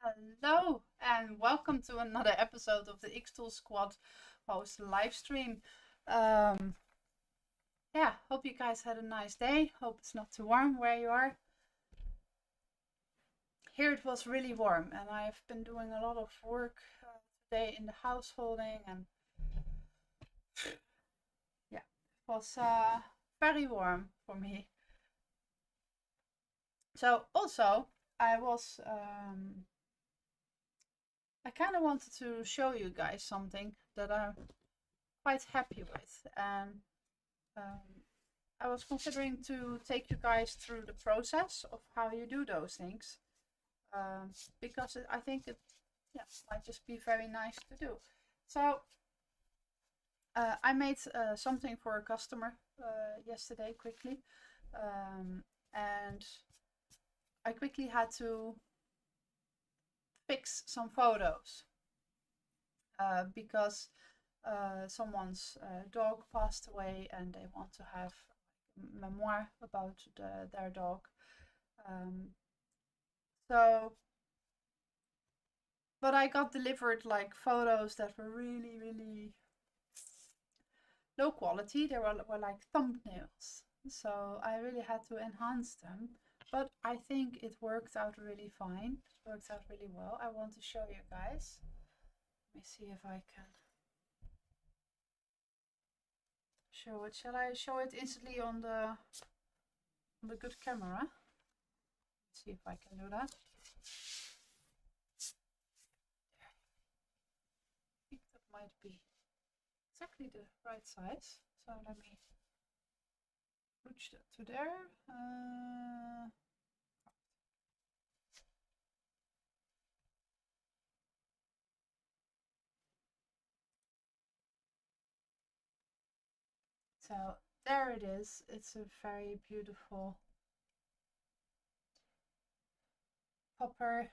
Hello and welcome to another episode of the xTool Squad host live stream. Um, hope you guys had a nice day. Hope it's not too warm where you are. Here it was really warm, and I've been doing a lot of work today in the householding, and yeah, it was very warm for me. So also, I kind of wanted to show you guys something that I'm quite happy with, and um, I was considering to take you guys through the process of how you do those things, because I think it might just be very nice to do. So I made something for a customer yesterday quickly, and I quickly had to fix some photos because someone's dog passed away and they want to have memoir about their dog. Um, so, but I got delivered like photos that were really, really low quality. They were like thumbnails. So I really had to enhance them. But I think it worked out really fine. It worked out really well. I want to show you guys. Let me see if I can show it. Shall I show it instantly on the good camera? Let's see if I can do that. I think that might be exactly the right size. So let me push that to there. So there it is. It's a very beautiful popper.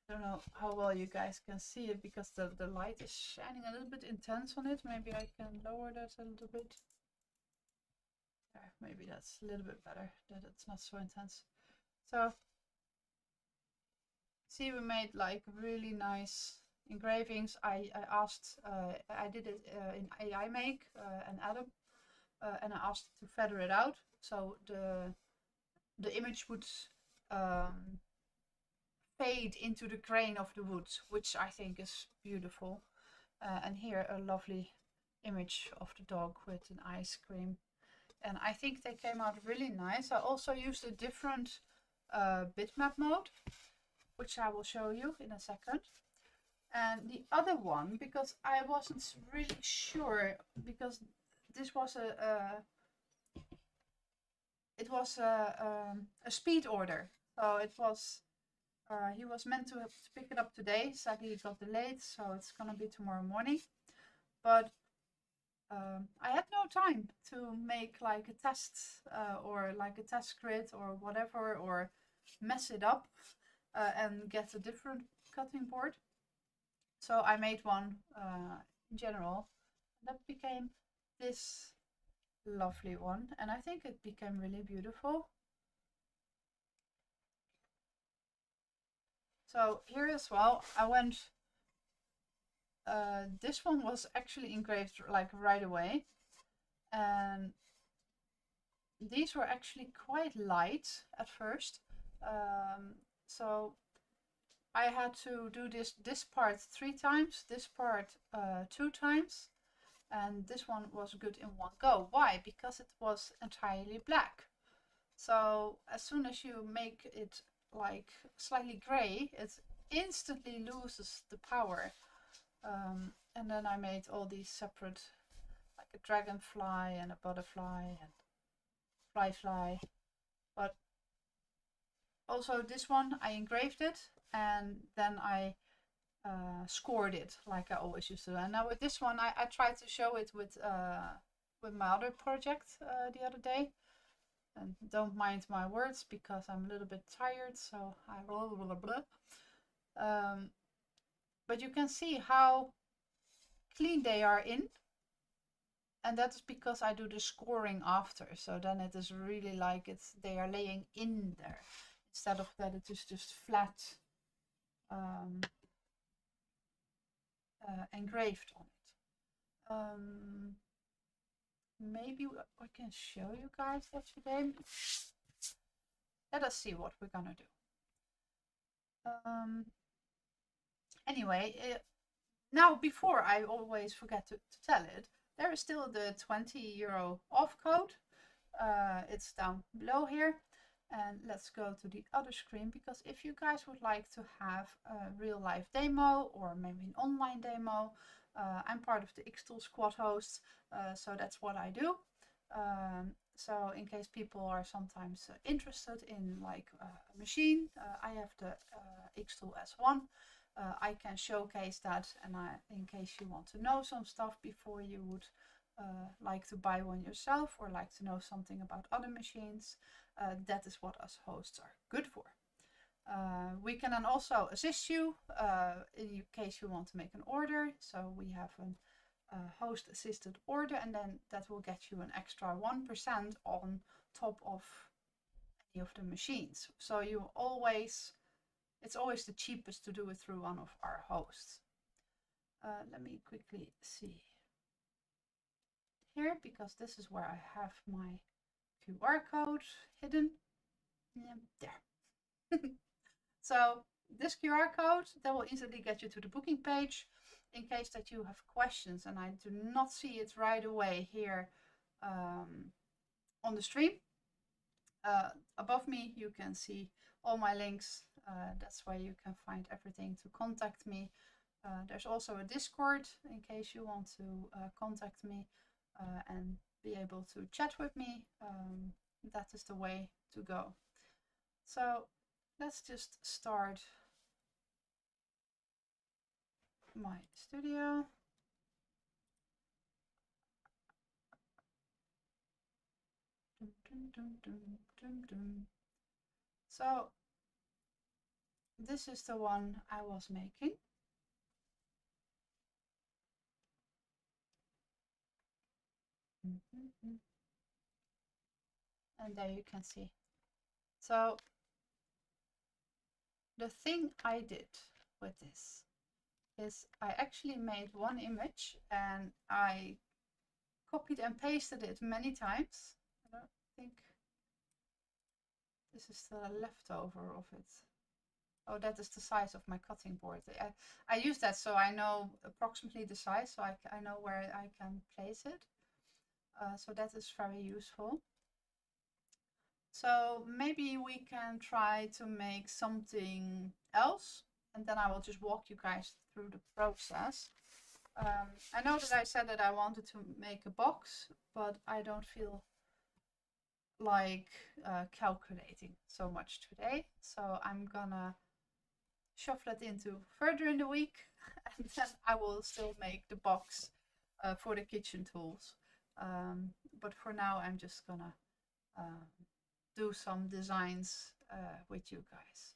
I don't know how well you guys can see it because the light is shining a little bit intense on it. Maybe I can lower that a little bit. There, maybe that's a little bit better, that it's not so intense. So see, we made like really nice engravings. I did it in AI Make and Adam, and I asked to feather it out so the image would fade into the grain of the wood, which I think is beautiful. And here a lovely image of the dog with an ice cream. And I think they came out really nice. I also used a different bitmap mode, which I will show you in a second. And the other one, because I wasn't really sure, because this was a speed order. So it was he was meant to pick it up today. Sadly, it got delayed, so it's gonna be tomorrow morning. But I had no time to make like a test or like a test grid or whatever, or mess it up and get a different cutting board. So I made one in general. That became this lovely one, and I think it became really beautiful. So here as well, I went. This one was actually engraved like right away, and these were actually quite light at first. So I had to do this part 3 times, this part 2 times, and this one was good in one go. Why? Because it was entirely black. So as soon as you make it like slightly gray, it instantly loses the power. And then I made all these separate, like a dragonfly and a butterfly and fly. But also this one, I engraved it and then I scored it like I always used to. And now with this one, I tried to show it with my other project the other day. And don't mind my words because I'm a little bit tired, so I blah blah blah. But you can see how clean they are in, and that is because I do the scoring after. So then it is really like they are laying in there instead of that it is just flat engraved on it. Maybe I can show you guys that today. Let us see what we're gonna do. Anyway, now before I always forget to tell it, there is still the 20 euro off code. It's down below here. And let's go to the other screen, because if you guys would like to have a real life demo or maybe an online demo, I'm part of the xTool squad hosts, so that's what I do. So in case people are sometimes interested in like a machine, I have the xTool S1. I can showcase that, and in case you want to know some stuff before you would like to buy one yourself or like to know something about other machines, that is what us hosts are good for. We can then also assist you in case you want to make an order. So we have a host assisted order, and then that will get you an extra 1% on top of any of the machines. So it's always the cheapest to do it through one of our hosts. Let me quickly see here, because this is where I have my QR code hidden. Yeah, there. So this QR code, that will easily get you to the booking page in case that you have questions and I do not see it right away here on the stream. Above me you can see all my links. That's where you can find everything to contact me. There's also a Discord in case you want to contact me and be able to chat with me. That is the way to go. So let's just start my studio. So this is the one I was making. And there you can see. So the thing I did with this is I actually made one image and I copied and pasted it many times. I don't think this is the leftover of it. Oh, that is the size of my cutting board. I use that so I know approximately the size, so I know where I can place it. So that is very useful. So maybe we can try to make something else, and then I will just walk you guys through the process. I know that I said that I wanted to make a box, but I don't feel like calculating so much today. So I'm gonna shove that into further in the week, and then I will still make the box for the kitchen tools. But for now, I'm just gonna do some designs with you guys.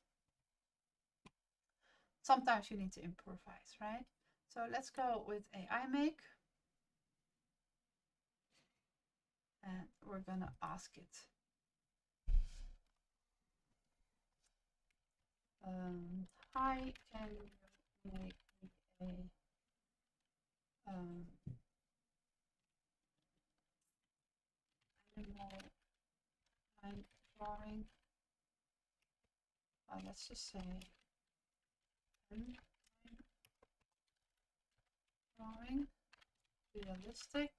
Sometimes you need to improvise, right? So let's go with AI Make. And we're gonna ask it. Hi, can you make me a animal line drawing? Let's just say drawing realistic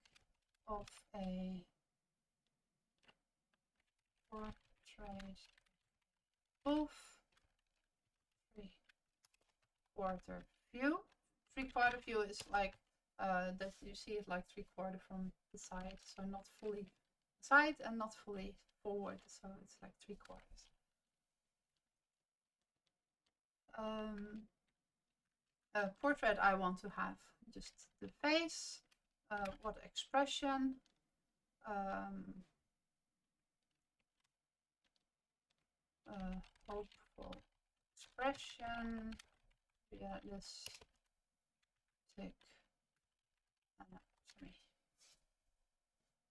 of a portrait wolf, 3/4 view. 3/4 view is like that you see it like 3/4 from the side, so not fully side and not fully forward, so it's like 3/4. Portrait, I want to have just the face, what expression, hopeful expression, realistic anatomy.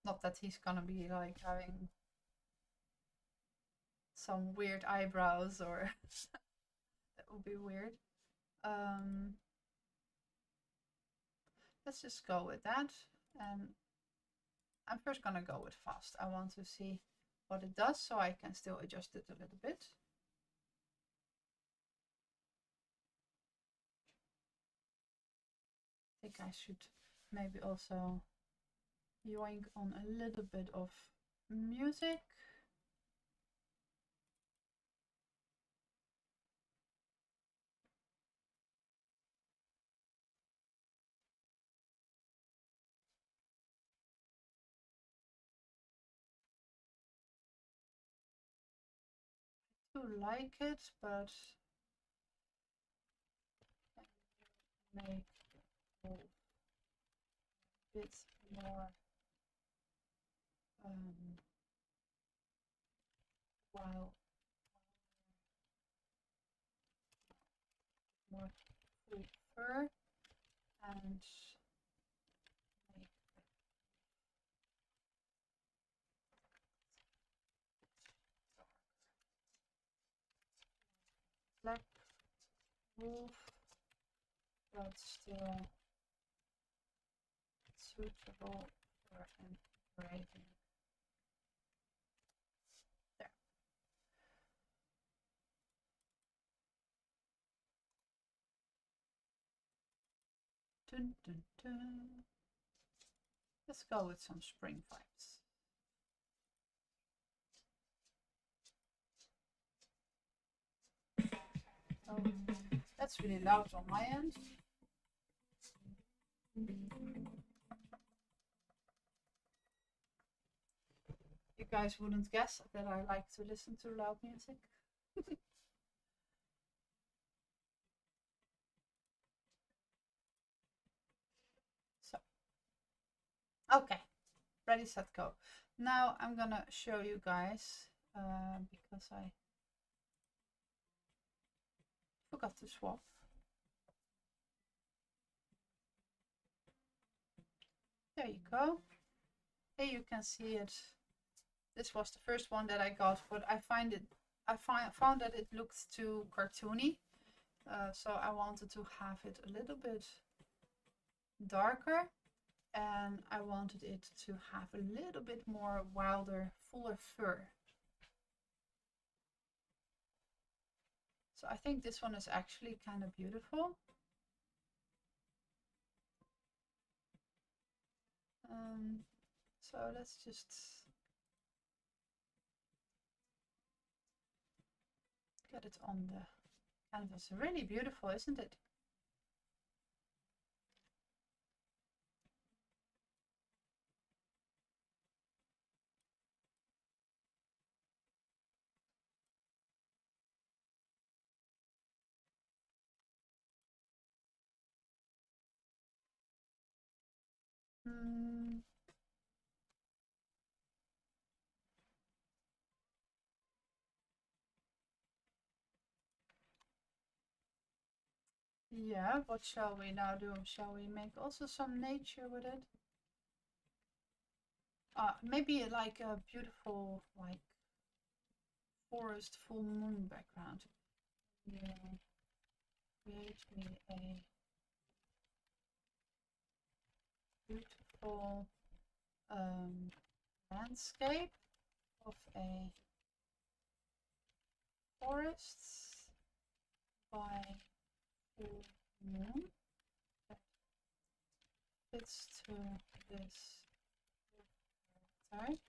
Not that he's gonna be like having some weird eyebrows, or that would be weird. Let's just go with that. And I'm first gonna go with fast. I want to see what it does, so I can still adjust it a little bit. I think I should maybe also yoink on a little bit of music. I do like it, but make it a bit more wild, more full fur, and make black wolf, but still suitable for engraving. There. Dun, dun, dun. Let's go with some spring vibes. That's really loud on my end. You guys wouldn't guess that I like to listen to loud music. So, okay, ready, set, go. Now I'm gonna show you guys, because I forgot to swap. There you go. Here you can see it. This was the first one that I got, but I found that it looked too cartoony. So I wanted to have it a little bit darker, and I wanted it to have a little bit more wilder, fuller fur. So I think this one is actually kind of beautiful. So let's just get it on the canvas. Really beautiful, isn't it? Yeah, what shall we now do? Shall we make also some nature with it? Maybe like a beautiful, like, forest full moon background. Yeah. Create me a beautiful landscape of a forest by full moon that fits to this type,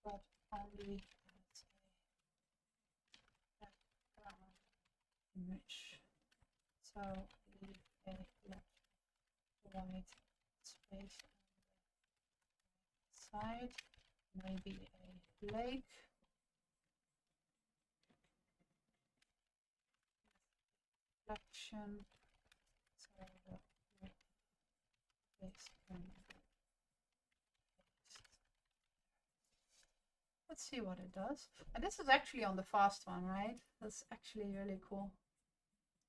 but only as a background image. So leave a left white space on the side, maybe a lake. Reflection. So the base can be placed. Let's see what it does. And this is actually on the fast one, right? That's actually really cool.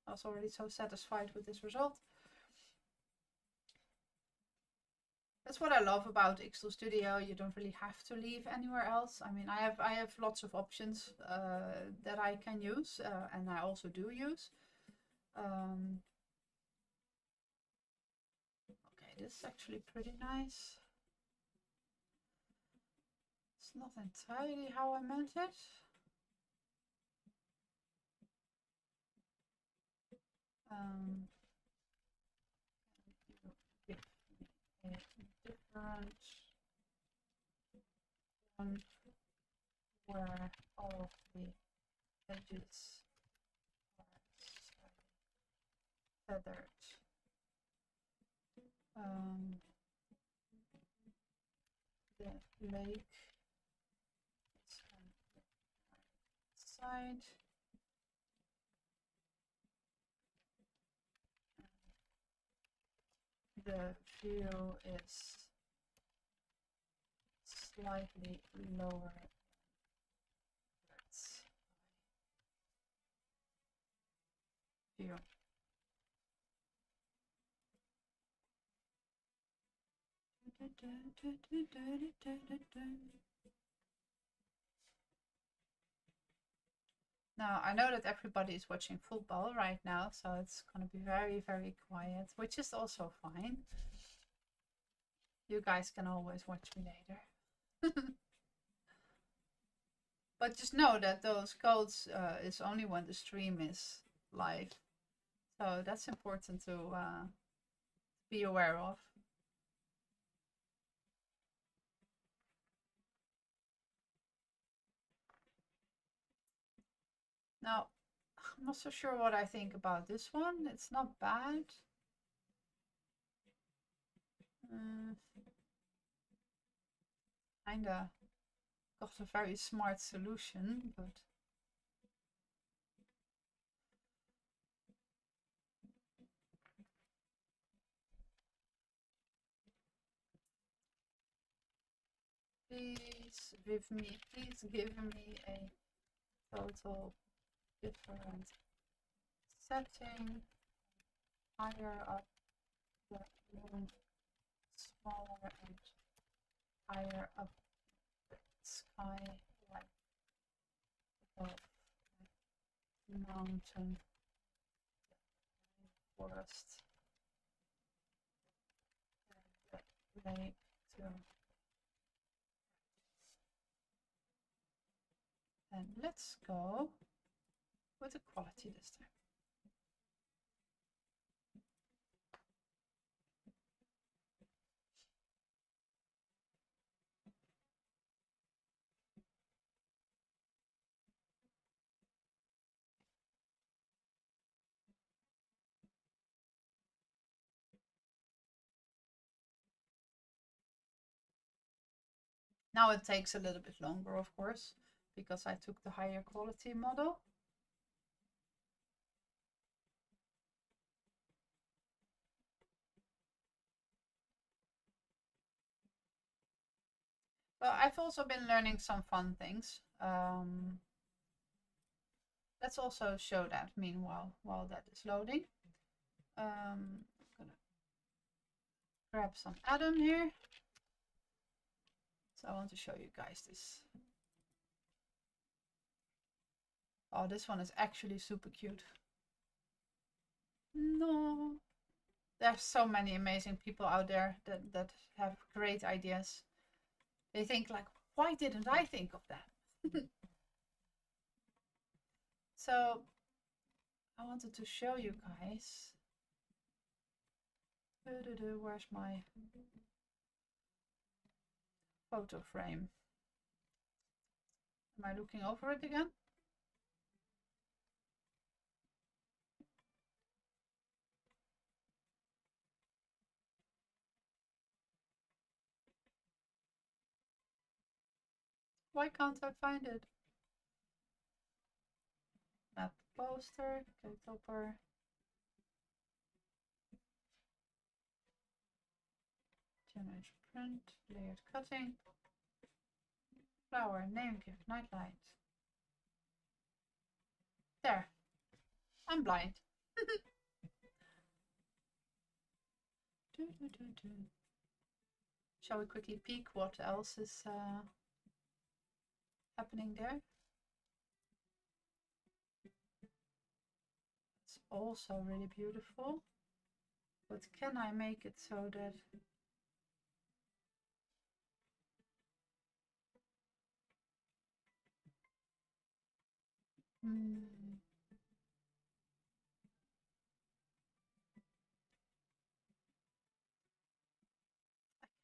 I was already so satisfied with this result. That's what I love about xTool Studio. You don't really have to leave anywhere else. I mean, I have lots of options that I can use, and I also do use. Okay, this is actually pretty nice. It's not entirely how I meant it. Give me a different one where all of the edges are feathered. The lake is on the right side. The view is slightly lower. View. Now, I know that everybody is watching football right now, so it's going to be very, very quiet, which is also fine. You guys can always watch me later. But just know that those codes is only when the stream is live. So that's important to be aware of. Now, I'm not so sure what I think about this one. It's not bad. Kinda got a very smart solution, but please give me a total different setting. Higher up the room, smaller and higher up the sky, like above the mountain, forest, and the lake too. And let's go with the quality this time. Now it takes a little bit longer, of course, because I took the higher quality model. But I've also been learning some fun things. Let's also show that meanwhile, while that is loading. I'm gonna grab some Atom here. So I want to show you guys this. Oh, this one is actually super cute. No. There's so many amazing people out there that have great ideas. They think like, why didn't I think of that? So I wanted to show you guys. Where's my photo frame? Am I looking over it again? Why can't I find it? Map poster, topper. Generate print, layered cutting. Flower, name gift, nightlight. There. I'm blind. Shall we quickly peek what else is happening there? It's also really beautiful. But can I make it so that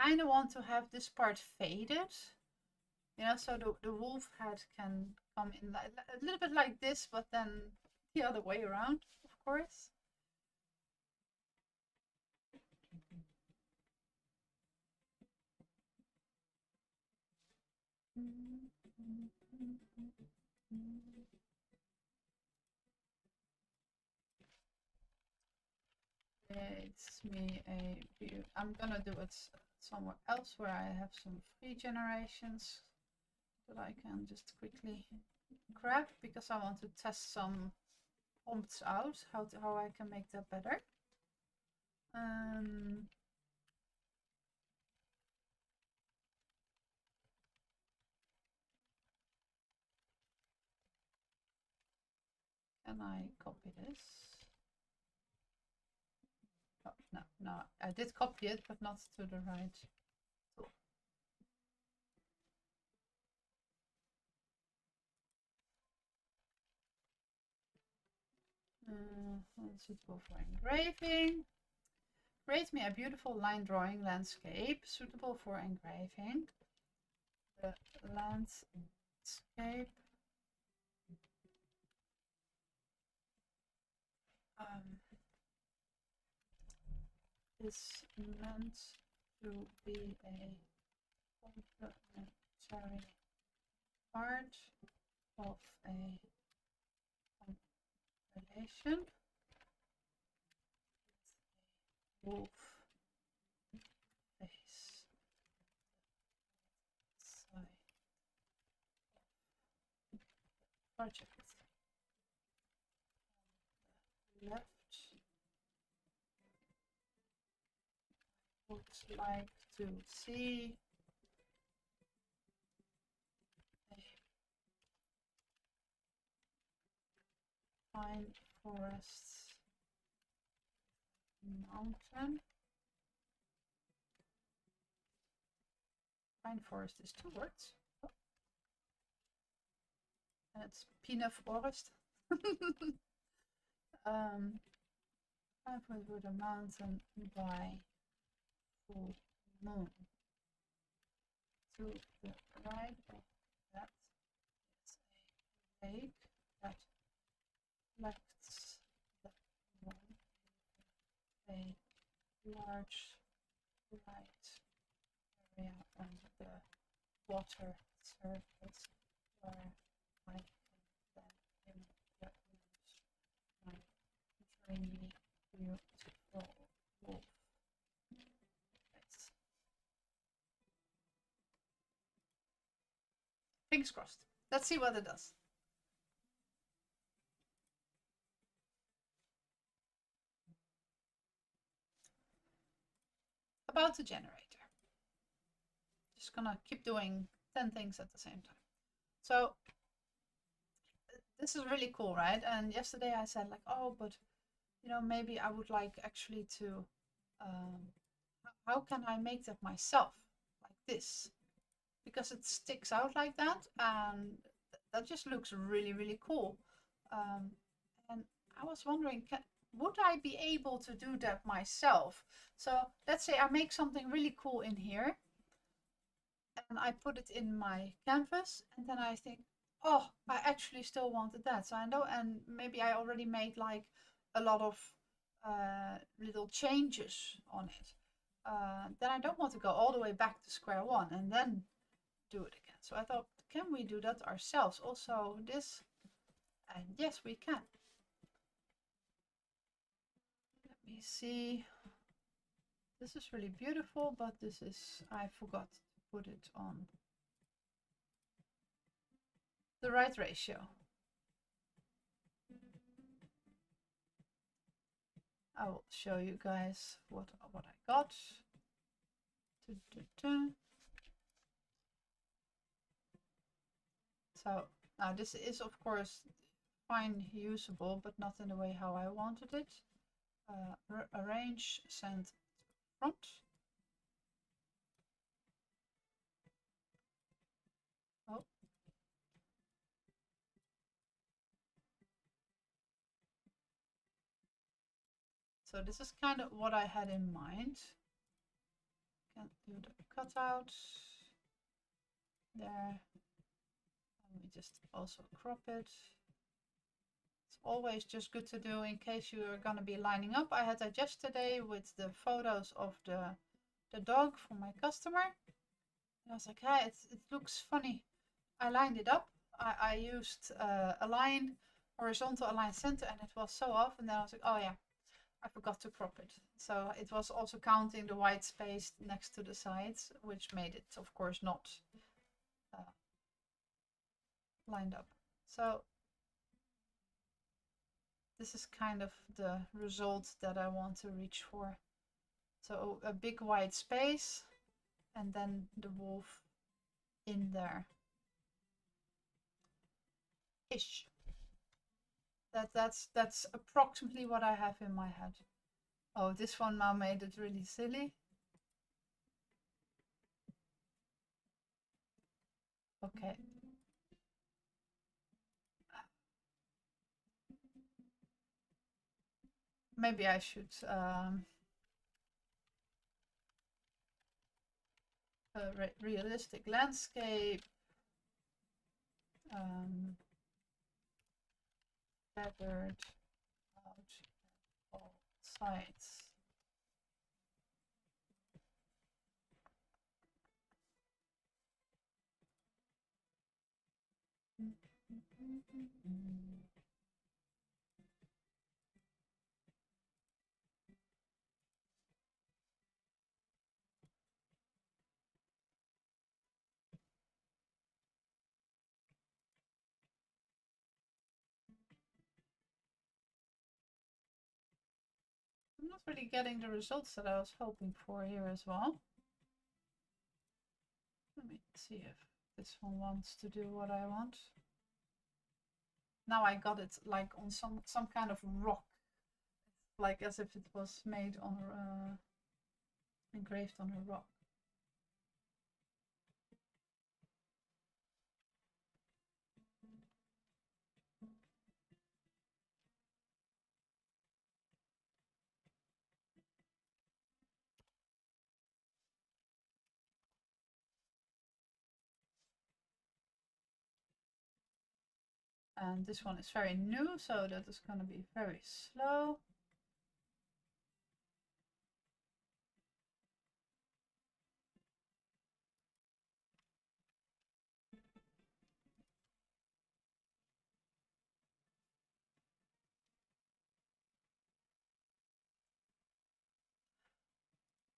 I kind of want to have this part faded, you know, so the wolf head can come in like, a little bit like this, but then the other way around, of course. It's me a view. I'm gonna do it somewhere else where I have some free generations that I can just quickly grab, because I want to test some prompts out, how I can make that better. Can I copy this? Oh, no, I did copy it, but not to the right tool. Suitable for engraving. Create me a beautiful line drawing landscape suitable for engraving. The landscape is meant to be a complementary part of a compilation. Wolf face side project. Left would like to see a pine forest mountain. Pine forest is 2 words. Oh. And it's pine forest. Pine forest with a mountain by full moon. To the right of that is a lake that reflects the moon, a large bright area on the water surface where I can then implement my dreamy, beautiful wolf face. Fingers crossed. Let's see what it does. About the generator. Just gonna keep doing 10 things at the same time. So this is really cool, right? And yesterday I said like, oh, but you know, maybe I would like actually to, how can I make that myself like this? Because it sticks out like that, and that just looks really, really cool. And I was wondering, would I be able to do that myself? So let's say I make something really cool in here, and I put it in my canvas, and then I think, oh, I actually still wanted that. So I know, and maybe I already made like a lot of little changes on it. Then I don't want to go all the way back to square one and then do it again. So I thought, can we do that ourselves? Also this, and yes, we can. Let me see. This is really beautiful, but this is, I forgot to put it on the right ratio. I will show you guys what I got. So now this is of course fine usable, but not in the way how I wanted it. Arrange, send front. Oh. So this is kind of what I had in mind. Can do the cutout there. Let me just also crop it. It's always just good to do in case you are going to be lining up. I had that yesterday with the photos of the dog for my customer. And I was like, hey, it looks funny. I lined it up. I used align, horizontal, align center, and it was so off. And then I was like, oh yeah, I forgot to crop it. So it was also counting the white space next to the sides, which made it, of course, not lined up. So this is kind of the result that I want to reach for. So a big white space and then the wolf in there. Ish. That's approximately what I have in my head. Oh, this one now made it really silly. Okay. Maybe I should realistic landscape, feathered out all sides. I'm not really getting the results that I was hoping for here as well. Let me see if this one wants to do what I want. Now I got it like on some kind of rock, like as if it was made on engraved on a rock. And this one is very new, so that is going to be very slow.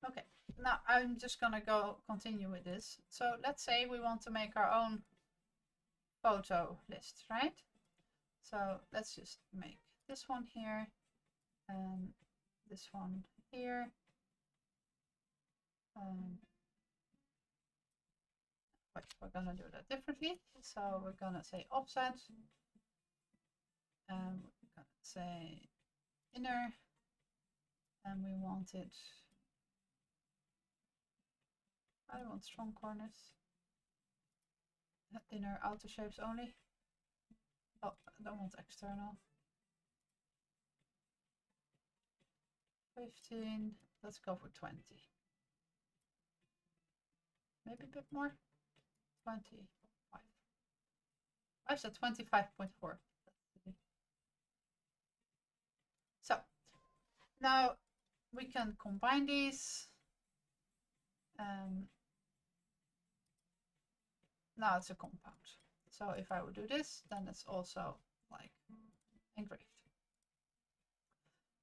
Okay, now I'm just gonna continue with this. So let's say we want to make our own photo list, right? So let's just make this one here and this one here. But we're gonna do that differently. So we're gonna say offset, and we're gonna say inner, and we want it. I don't want strong corners. Inner outer shapes only. Oh, I don't want external. 15. Let's go for 20. Maybe a bit more. 25. I said 25.4. So now we can combine these. Now it's a compound. So if I would do this, then it's also like engraved.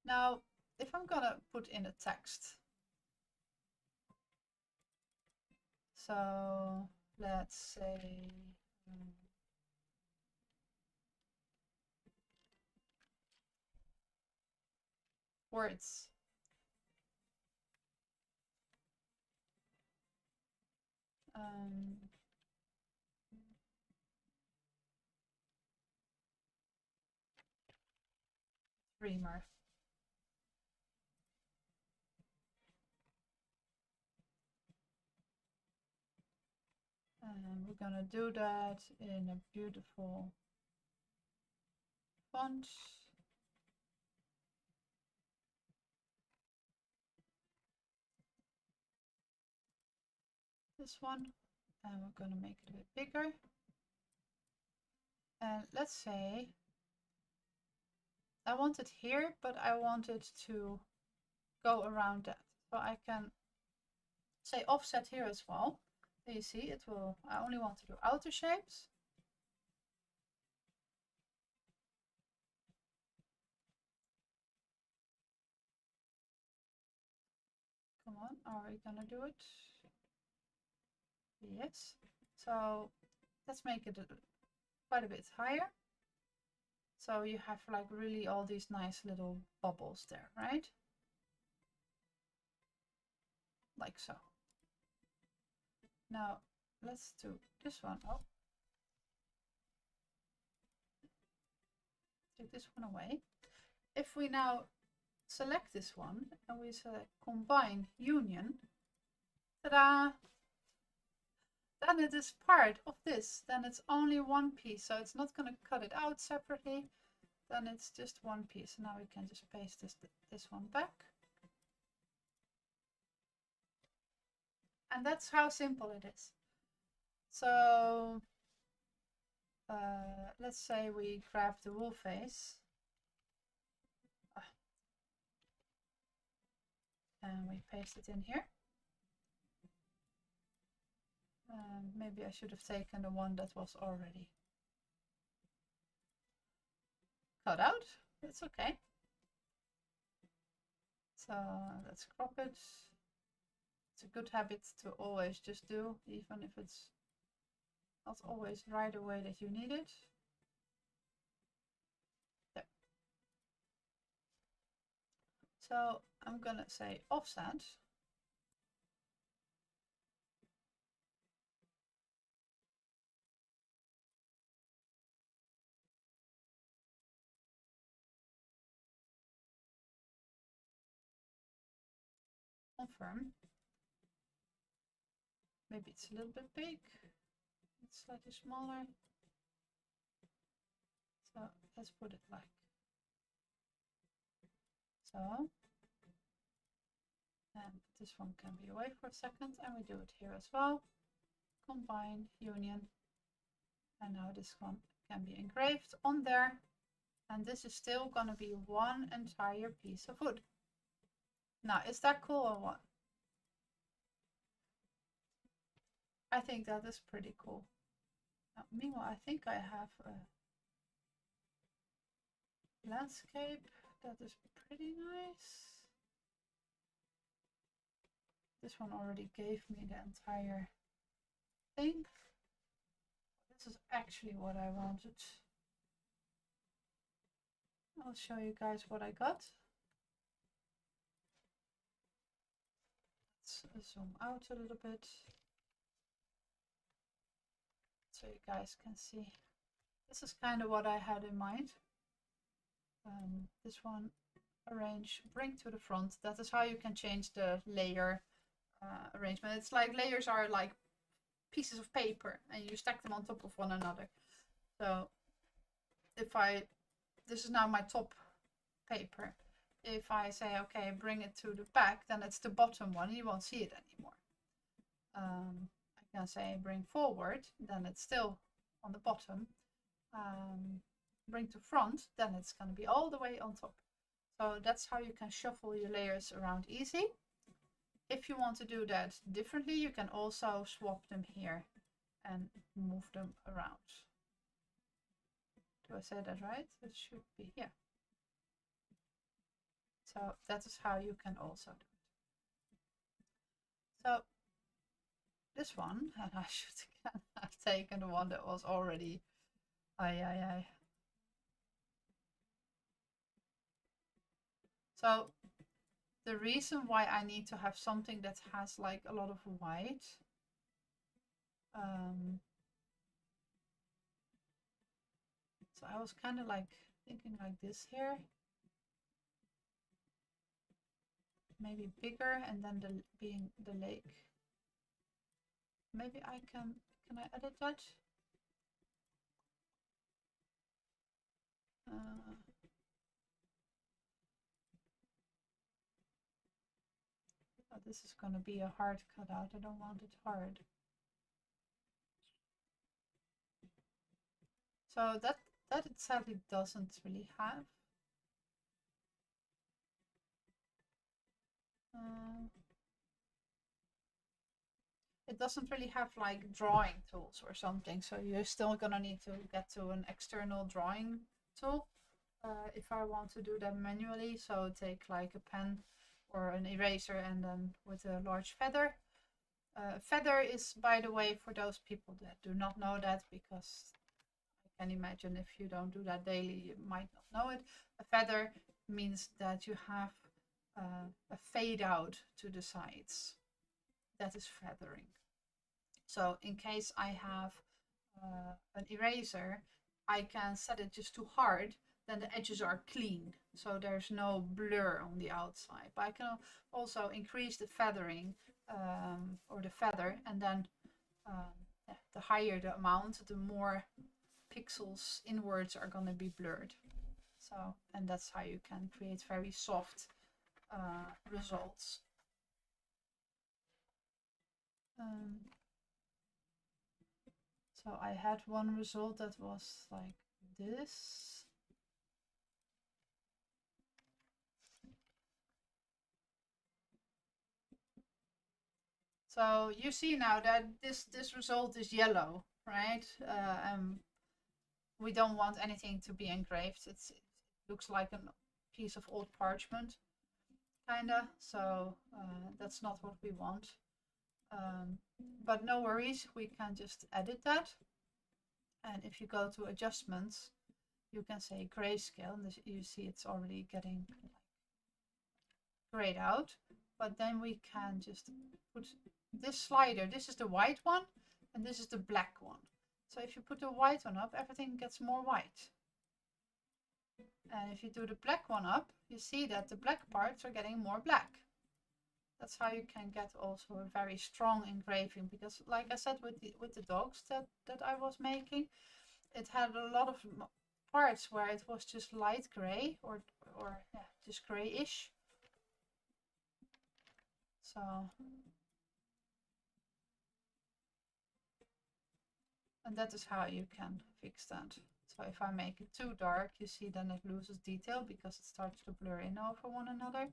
Now, if I'm gonna put in a text, so let's say words. Dreamer. And we're gonna do that in a beautiful font. This one, and we're gonna make it a bit bigger. And let's say I want it here, but I want it to go around that. So I can say offset here as well. You see, it will, I only want to do outer shapes. Come on, are we gonna do it? Yes. So let's make it quite a bit higher. So you have like really all these nice little bubbles there, right? Like so. Now let's do this one. Oh, take this one away. If we now select this one and we select combine union, ta-da! Then it is part of this. Then it's only one piece, so it's not going to cut it out separately. Then it's just one piece. Now we can just paste this one back. And that's how simple it is. So let's say we grab the wool face and we paste it in here. Maybe I should have taken the one that was already cut out. It's okay. So let's crop it. It's a good habit to always just do, even if it's not always right away that you need it. There. So I'm gonna say offset. Confirm. Maybe it's a little bit big. It's slightly smaller. So let's put it like so. And this one can be away for a second, and we do it here as well. Combine union, and now this one can be engraved on there, and this is still going to be one entire piece of wood. Now, is that cool or what? I think that is pretty cool. Now, meanwhile, I think I have a landscape that is pretty nice. This one already gave me the entire thing. This is actually what I wanted. I'll show you guys what I got. Let's zoom out a little bit so you guys can see. This is kind of what I had in mind. This one, arrange, bring to the front. That is how you can change the layer arrangement. It's like layers are like pieces of paper and you stack them on top of one another. So if this is now my top paper. If I say, okay, bring it to the back, then it's the bottom one. You won't see it anymore. I can say bring forward, then it's still on the bottom. Bring to front, then it's going to be all the way on top. So that's how you can shuffle your layers around easy. If you want to do that differently, you can also swap them here and move them around. Do I say that right? It should be here. So that is how you can also do it. So this one, and I should have taken the one that was already, So the reason why I need to have something that has like a lot of white Um, so I was kind of like thinking like this here. Maybe bigger and then being the lake. Maybe I can I edit that? Oh, this is going to be a hard cutout. I don't want it hard. So that it sadly doesn't really have. It doesn't really have like drawing tools or something, so you're still gonna need to get to an external drawing tool if I want to do that manually. So take like a pen or an eraser and then with a large feather. Feather is, by the way, for those people that do not know that, because I can imagine if you don't do that daily, you might not know it. A feather means that you have a fade out to the sides. That is feathering. So in case I have an eraser, I can set it just too hard, then the edges are clean, so there's no blur on the outside. But I can also increase the feathering or the feather, and then the higher the amount, the more pixels inwards are going to be blurred. So, and that's how you can create very soft results. So I had one result that was like this. So you see now that this result is yellow, right? We don't want anything to be engraved. It looks like a piece of old parchment, kinda. So that's not what we want. But no worries, we can just edit that. And if you go to adjustments, you can say grayscale, and you see it's already getting grayed out. But then we can just put this slider, this is the white one, and this is the black one. So if you put the white one up, everything gets more white. And if you do the black one up, you see that the black parts are getting more black. That's how you can get also a very strong engraving, because like I said with the dogs that I was making, it had a lot of parts where it was just light gray or yeah, just grayish. So and that is how you can fix that. So if I make it too dark, you see then it loses detail because it starts to blur in over one another.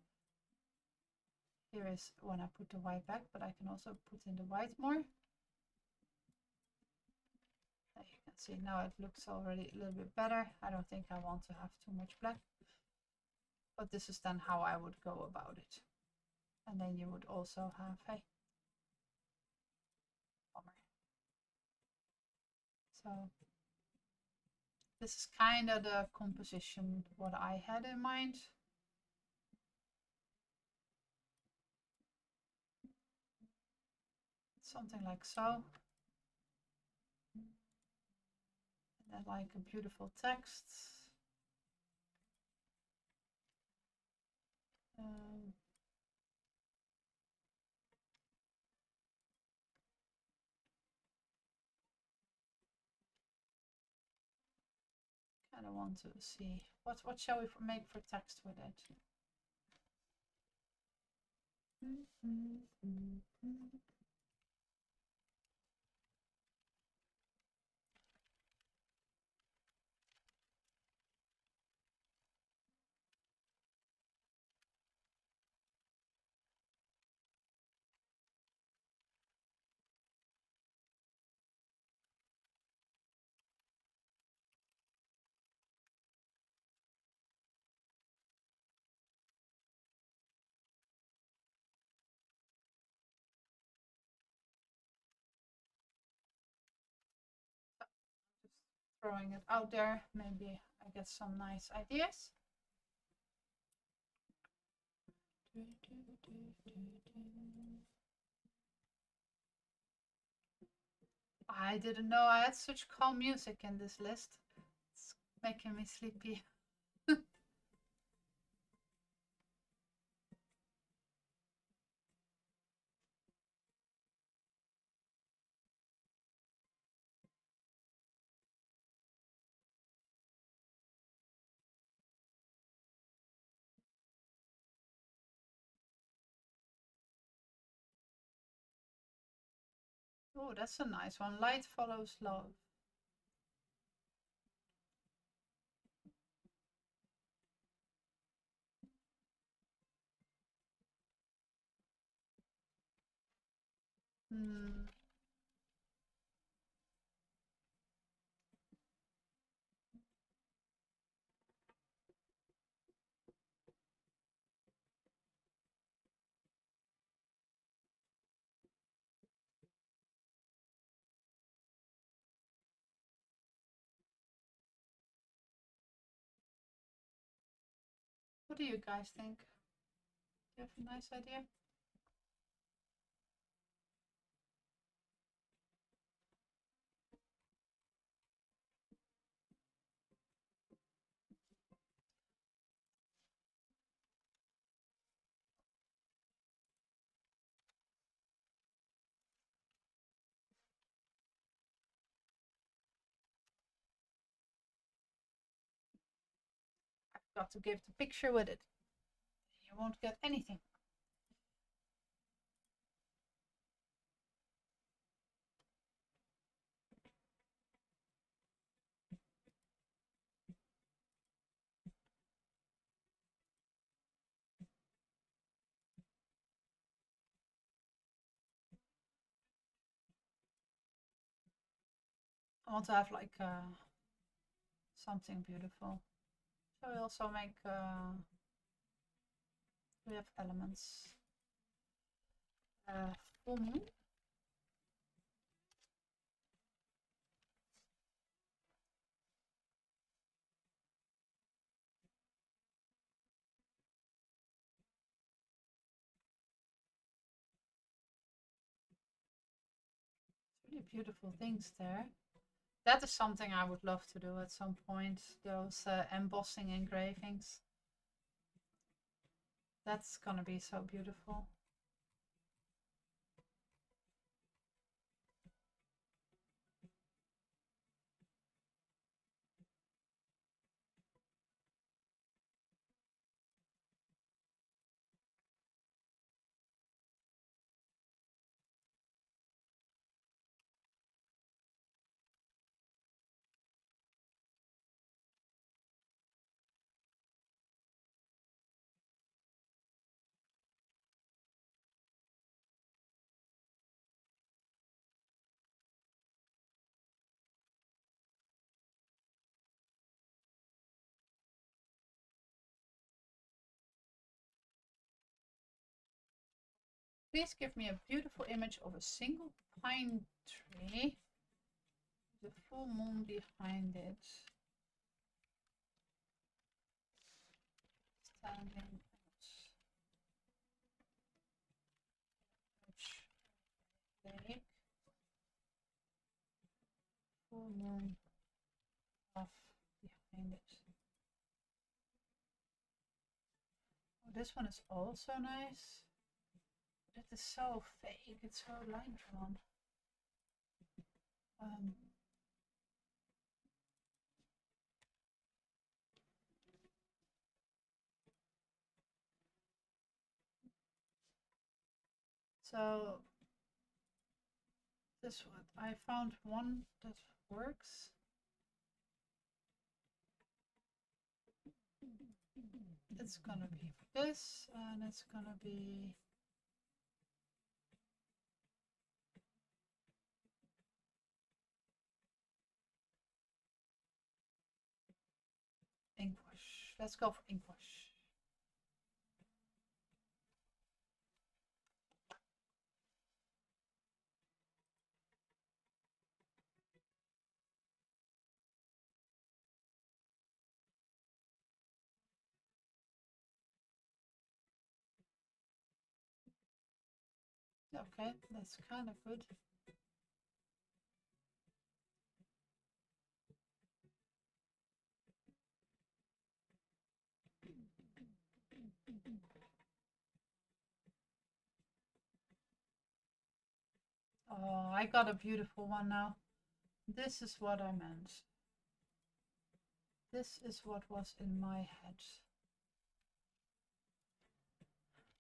Here is when I put the white back, but I can also put in the white more. As you can see now it looks already a little bit better. I don't think I want to have too much black, but this is then how I would go about it. And then you would also have, hey, bummer. So this is kind of the composition what I had in mind. Something like so. And then like a beautiful text. Kind of want to see what shall we make for text with it. Throwing it out there, maybe I get some nice ideas. I didn't know I had such calm music in this list. It's making me sleepy. Oh, that's a nice one. Light follows love. Hmm. What do you guys think? Do you have a nice idea? I've got to give the picture with it. You won't get anything. I want to have like something beautiful. So we also make, we have elements. Full moon. Really beautiful things there. That is something I would love to do at some point. Those embossing engravings. That's gonna be so beautiful. Please give me a beautiful image of a single pine tree. The full moon behind it. Standing lake. Full moon off behind it. Oh, this one is also nice. It is so fake, it's so line drawn. So this one, I found one that works. It's gonna be this, and it's gonna be ink wash. Let's go for ink wash. Okay, that's kind of good. Oh, I got a beautiful one now. This is what I meant. This is what was in my head.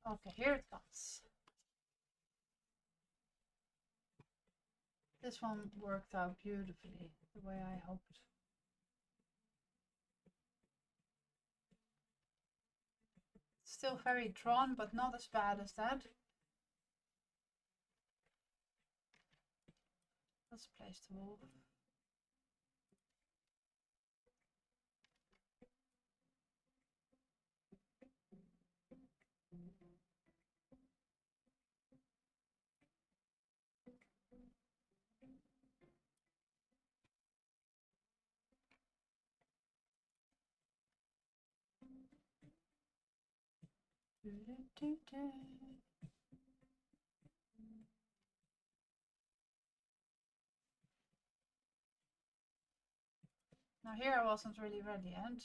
Okay, here it comes. This one worked out beautifully, the way I hoped. Still very drawn, but not as bad as that. Let's place the wolf. Now here I wasn't really ready, and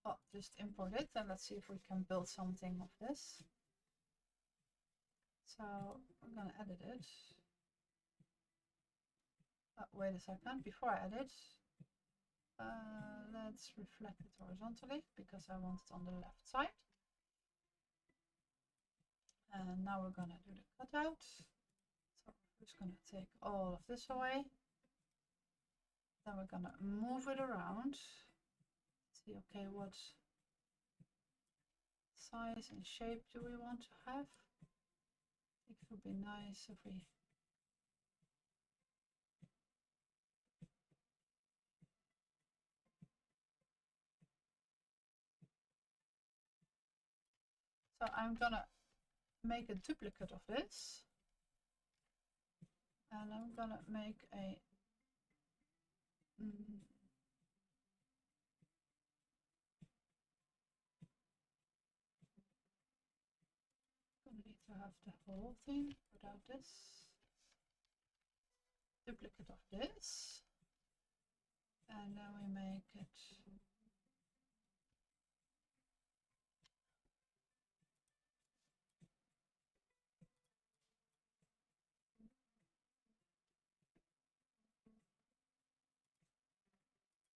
oh, just import it and let's see if we can build something of this. So I'm gonna edit it. Oh, wait a second, before I edit, let's reflect it horizontally because I want it on the left side. And now we're gonna do the cutout. So we're just gonna take all of this away. Then we're gonna move it around. See, okay, what size and shape do we want to have? I think it would be nice if we so I'm gonna make a duplicate of this, and I'm gonna make a gonna need to have the whole thing without this. Duplicate of this, and then we make it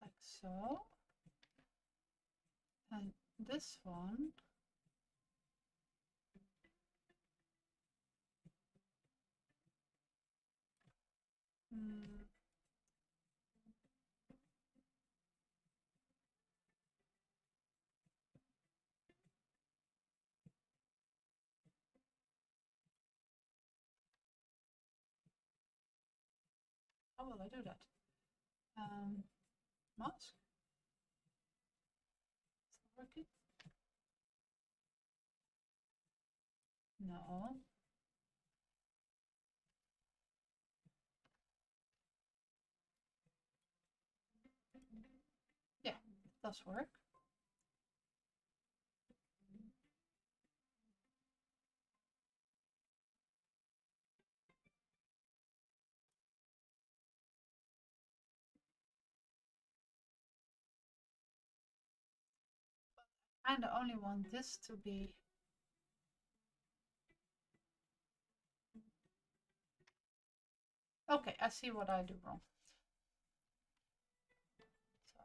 like so. And this one how will I do that? Mask? Is that working? No. Yeah, it does work. I kind of only want this to be okay. I see what I do wrong. So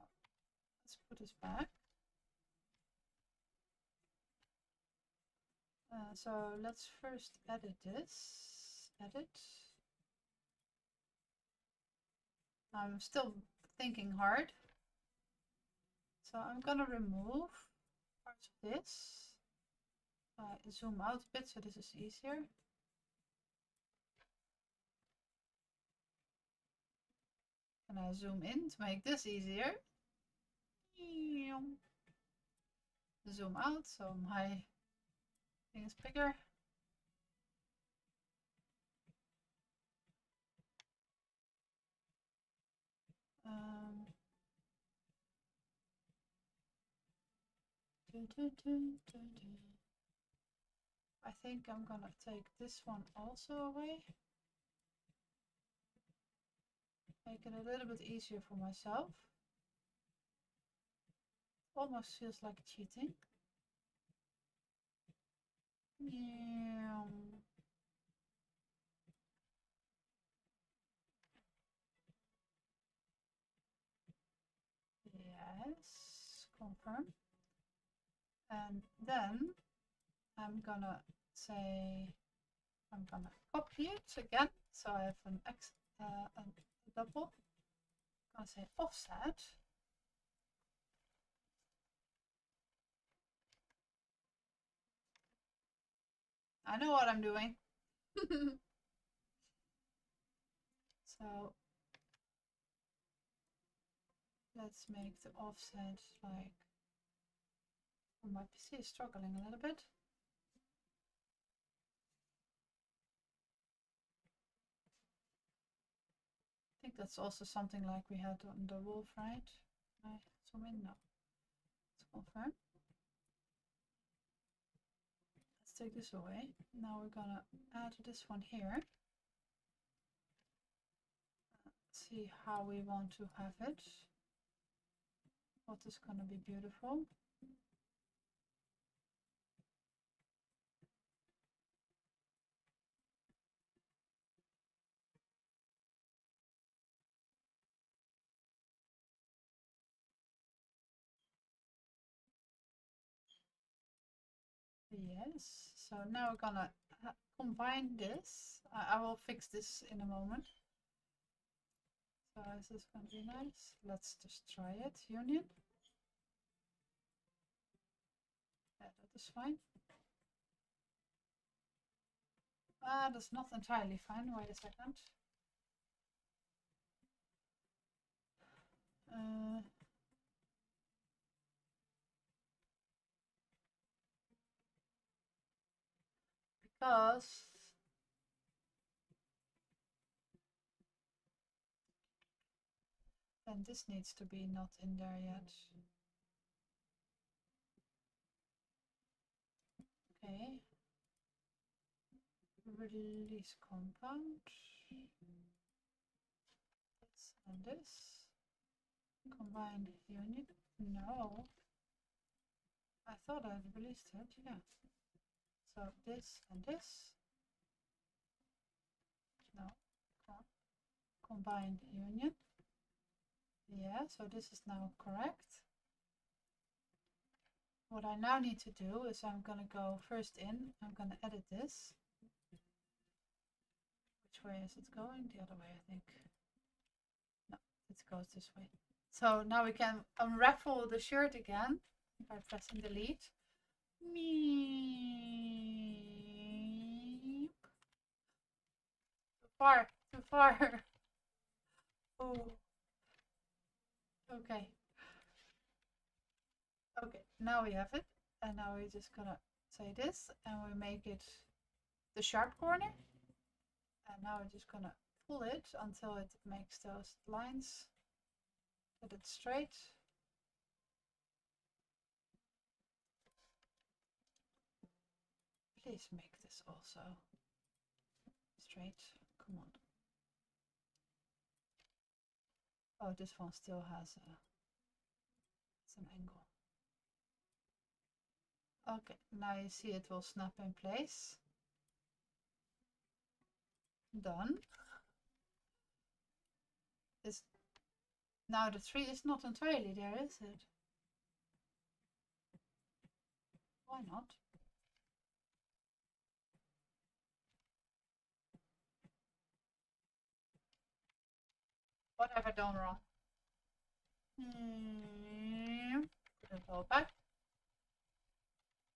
let's put this back. So let's first edit this. Edit. I'm still thinking hard. So I'm gonna remove parts of this. Zoom out a bit so this is easier. And I zoom in to make this easier. Zoom out so my thing is bigger. I think I'm gonna take this one also away. Make it a little bit easier for myself. Almost feels like cheating. Yeah. Yes, confirm. And then I'm gonna say, I'm gonna copy it again. So I have an X, a double. I'm gonna say offset. I know what I'm doing. So let's make the offset like, oh, my PC is struggling a little bit. I think that's also something like we had on the wolf, right? I zoom in now. Let's confirm. Let's take this away. Now we're gonna add this one here. See how we want to have it. What is gonna be beautiful. Yes, so now we're gonna combine this. I will fix this in a moment. So is this gonna be nice? Let's just try it. Union. Yeah, that is fine. That's not entirely fine. Wait a second. Because then this needs to be not in there yet. Okay. Release compound. This and this. Combine union. No. I thought I'd released it, yeah. So this and this. No. Combine union. Yeah, so this is now correct. What I now need to do is I'm going to go first in. I'm going to edit this. Which way is it going? The other way, I think. No, it goes this way. So now we can unravel the shirt again by pressing delete. Meep. Too far, too far. Oh. Okay. Okay, now we have it. And now we're just gonna say this and we make it the sharp corner. And now we're just gonna pull it until it makes those lines. Get it straight. Please make this also straight. Come on. Oh, this one still has some angle. Okay, now you see it will snap in place. Done. It's now the tree is not entirely there, is it? Why not? What have I done wrong? Put it all back.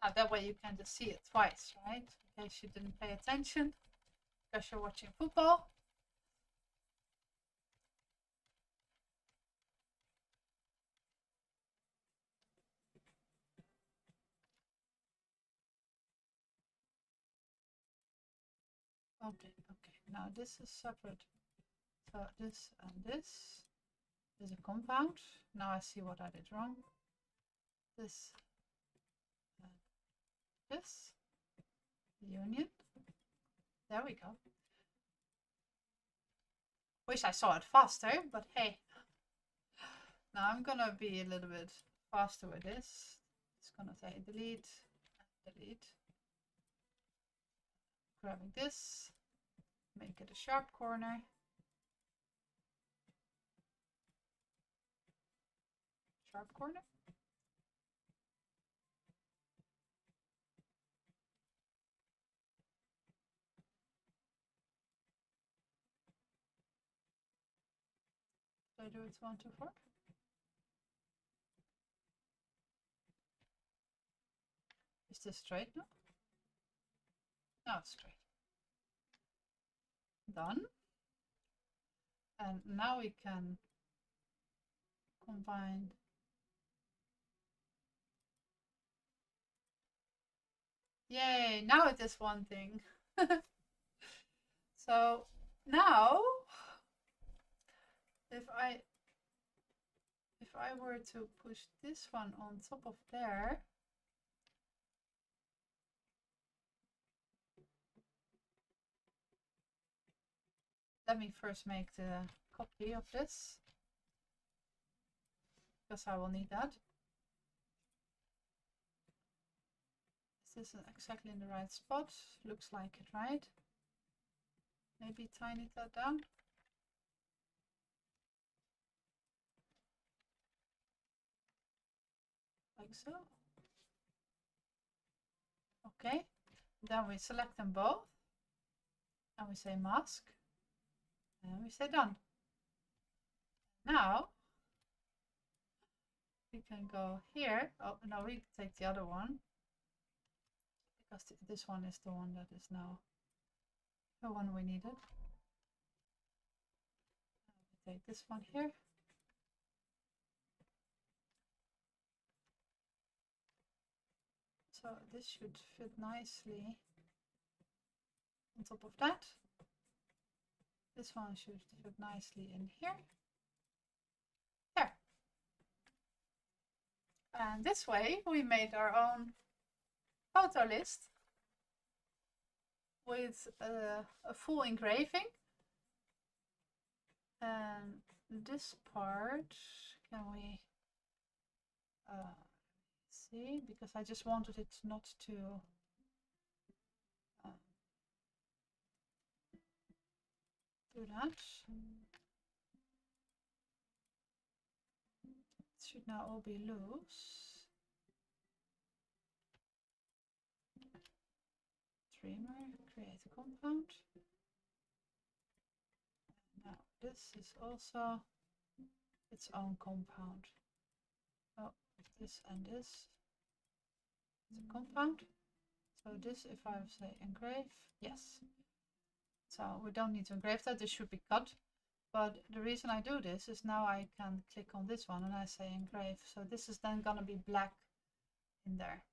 Now that way you can just see it twice, right? In case you didn't pay attention because you're watching football. Okay, now this is separate. So this and this is a compound. Now I see what I did wrong. This and this. Union. There we go. Wish I saw it faster, but hey. Now I'm gonna be a little bit faster with this. It's gonna say delete, delete. grabbing this, make it a sharp corner. Sharp corner. So I do it 1, 2, 4. Is this straight now? No, it's straight. Done. And now we can combine. Yay, now it is one thing. So now if I were to push this one on top of there, let me first make the copy of this, because I will need that. Is this exactly in the right spot? Looks like it, right? Maybe tiny that down. Like so. Okay, then we select them both and we say mask and we say done. Now we can go here. Oh no, we take the other one, because this one is the one that is now the one we needed. We take this one here. So this should fit nicely on top of that. This one should fit nicely in here. There. And this way we made our own photo list with a full engraving. And this part, can we see? Because I just wanted it not to do that. It should now all be loose. Trimmer, create a compound. Now this is also its own compound. Oh, this and this is a compound. So this, if I say engrave, yes. So we don't need to engrave that, this should be cut. But the reason I do this is now I can click on this one and I say engrave. So this is then gonna be black in there.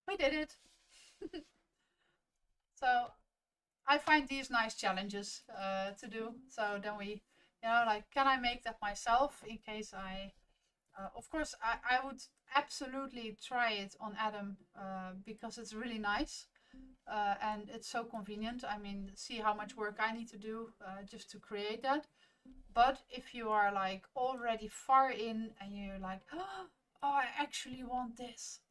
We did it. So I find these nice challenges to do. So then we, like, can I make that myself in case I, of course, I would absolutely try it on Adam because it's really nice and it's so convenient. I mean, see how much work I need to do just to create that. But if you are like already far in and you're like, oh, I actually want this,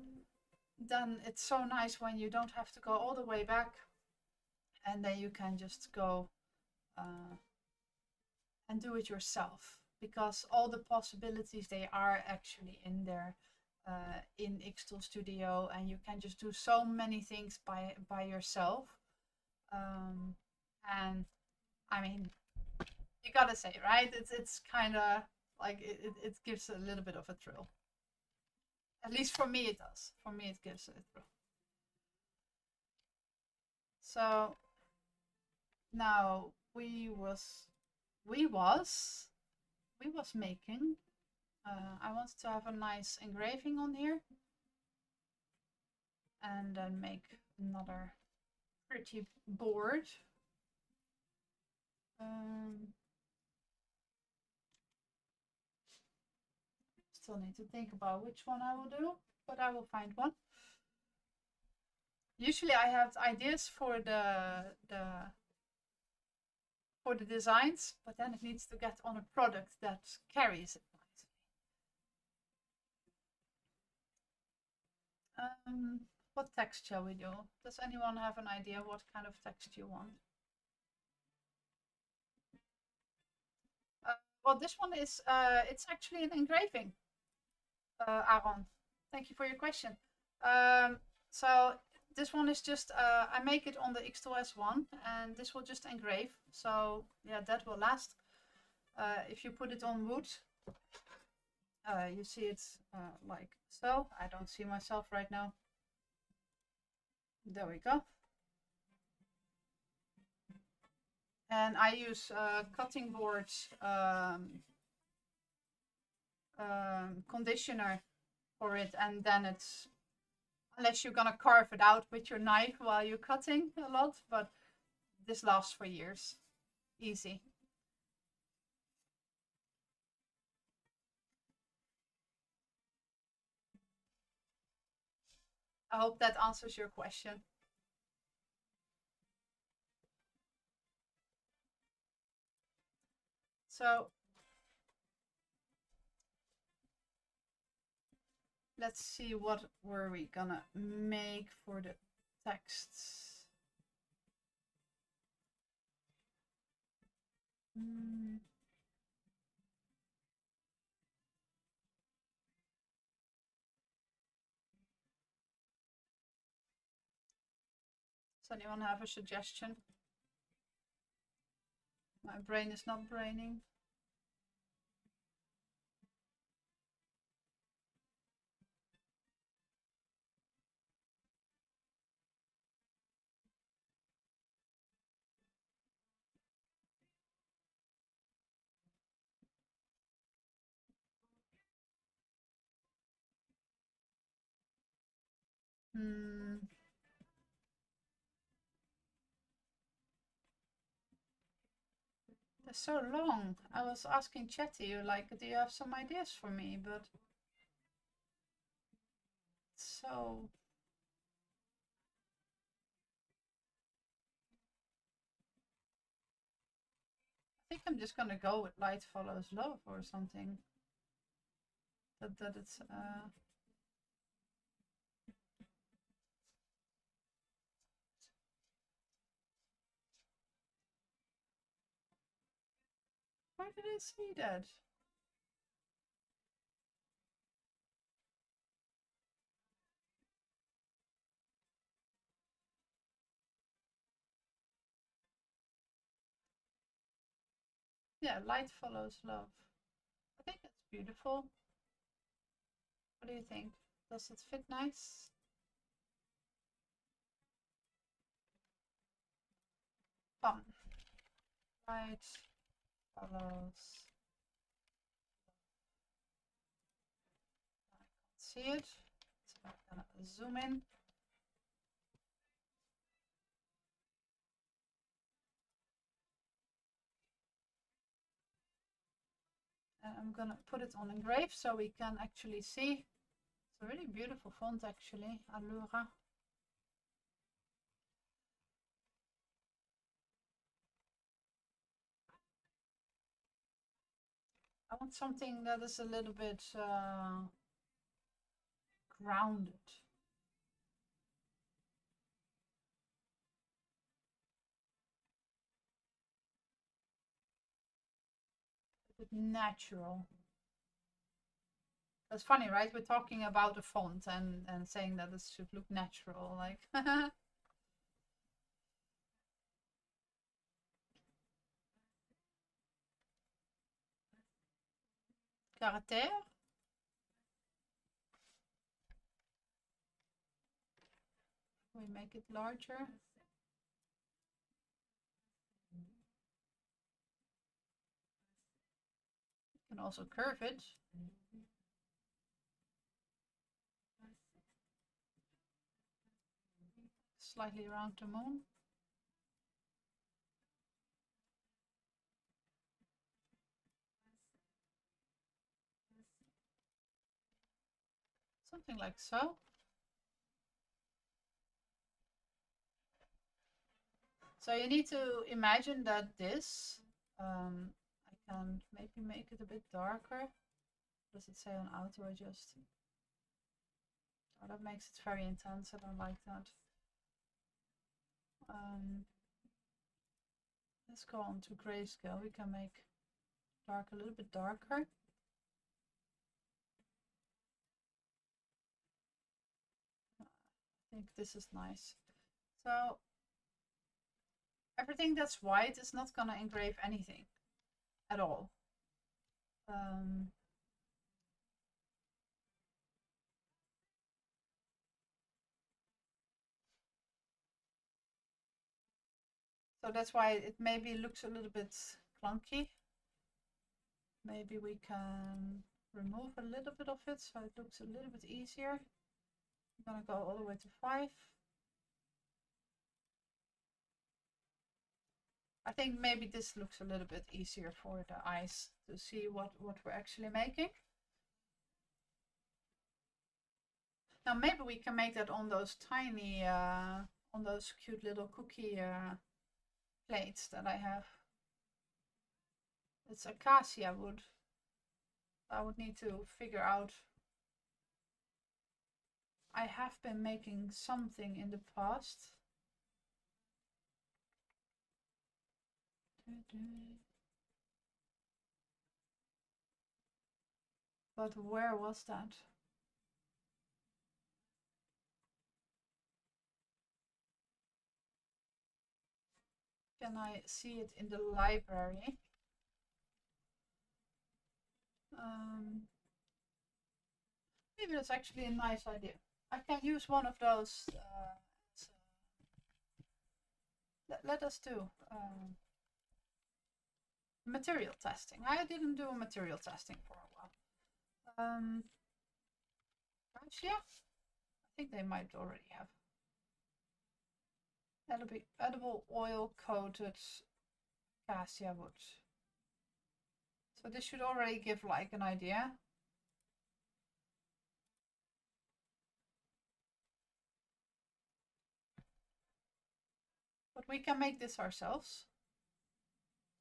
then it's so nice when you don't have to go all the way back, and then you can just go and do it yourself, because all the possibilities, they are actually in there in xTool Studio, and you can just do so many things by yourself. And I mean, you gotta say, right? It's kind of like it gives a little bit of a thrill. At least for me it does. For me it gives a thrill. So now we was making. I wanted to have a nice engraving on here, and then make another pretty board. Still need to think about which one I will do, but I will find one. Usually I have ideas for the designs, but then it needs to get on a product that carries it nicely. What text shall we do? Does anyone have an idea what kind of text you want? Well, this one is, it's actually an engraving, Aaron. Thank you for your question. So this one is just, I make it on the xTool S1, and this will just engrave. So yeah, that will last. If you put it on wood, you see it's like so. I don't see myself right now. There we go. And I use cutting board conditioner for it, and then it's, unless you're gonna carve it out with your knife while you're cutting a lot, but this lasts for years. Easy. I hope that answers your question. So let's see, what were we gonna make for the texts? Does anyone have a suggestion? My brain is not braining. They're so long. I was asking Chatty, like, do you have some ideas for me? But so I think I'm just gonna go with light follows love or something. That it's where did I see that? Yeah, light follows love. I think it's beautiful. What do you think? Does it fit nice? Fun. Light follows. I can't see it. So I'm gonna zoom in. And I'm gonna put it on engrave so we can actually see. It's a really beautiful font actually, Allura. I want something that is a little bit grounded. A bit natural. That's funny, right? We're talking about a font and saying that it should look natural, like. Caractère. We make it larger. You can also curve it. Slightly around the moon. Something like so. So you need to imagine that this, I can maybe make it a bit darker. Does it say on auto adjust? Oh, that makes it very intense. I don't like that. Let's go on to grayscale. We can make dark a little bit darker. I think this is nice. So everything that's white is not gonna engrave anything at all. So that's why it maybe looks a little bit clunky. Maybe we can remove a little bit of it so it looks a little bit easier. I'm gonna go all the way to 5. I think maybe this looks a little bit easier for the eyes to see what we're actually making. Now maybe we can make that on those tiny, on those cute little cookie plates that I have. It's acacia wood. I would need to figure out. I have been making something in the past. But where was that? Can I see it in the library? Maybe that's actually a nice idea. I can use one of those. Let us do material testing. I didn't do a material testing for a while. Actually, yeah, I think they might already have. Edible oil coated acacia wood. So this should already give like an idea. But we can make this ourselves.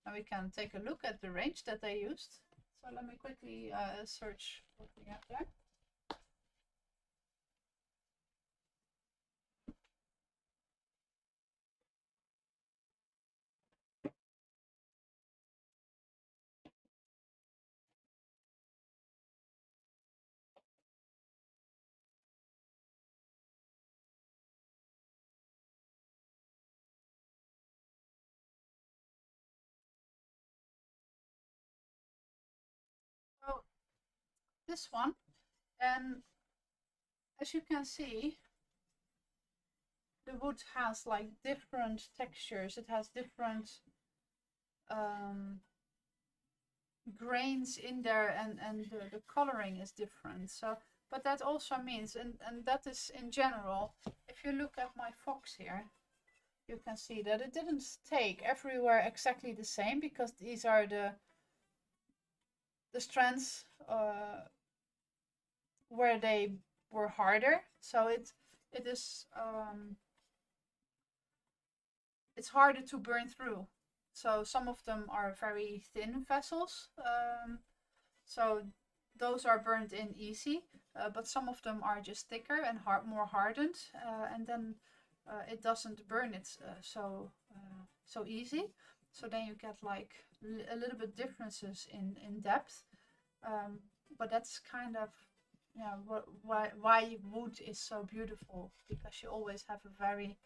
And we can take a look at the range that they used. So let me quickly search what we have there. So this one, and as you can see, the wood has like different textures. It has different grains in there, and the coloring is different. So, but that also means, and that is in general, if you look at my fox here, you can see that it didn't take everywhere exactly the same, because these are the strands where they were harder. So it is it's harder to burn through. So some of them are very thin vessels, so those are burned in easy, but some of them are just thicker and more hardened, and then it doesn't burn it so easy. So then you get like a little bit differences in depth, but that's kind of, yeah, why wood is so beautiful, because you always have a very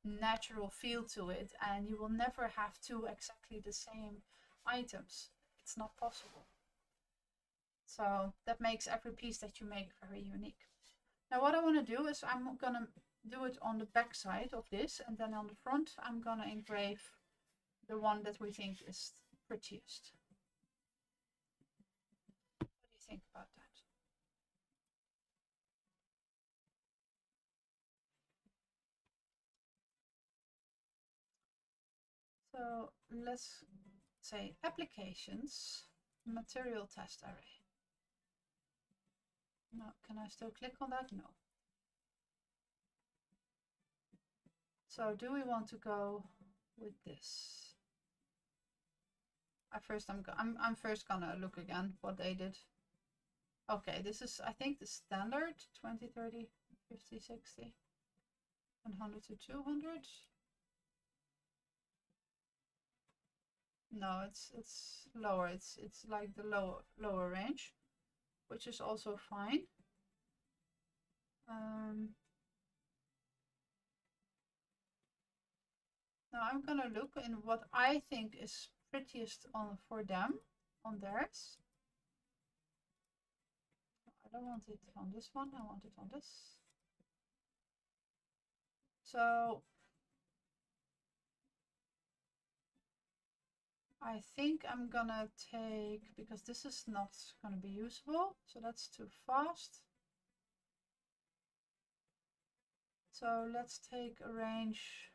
natural feel to it, and you will never have two exactly the same items. It's not possible. So that makes every piece that you make very unique. Now what I want to do is I'm gonna do it on the back side of this, and then on the front I'm gonna engrave the one that we think is prettiest. What do you think about that? So let's say applications, material test array. No, can I still click on that? No. So do we want to go with this? I'm first gonna look again what they did. Okay, this is, I think, the standard 2030. 50, 60, 100 to 200. No, it's lower. It's like the lower range, which is also fine. Now I'm gonna look in what I think is prettiest on for them on theirs. I don't want it on this one. I want it on this. So I think I'm gonna take, because this is not gonna be usable, so that's too fast. So let's take a range.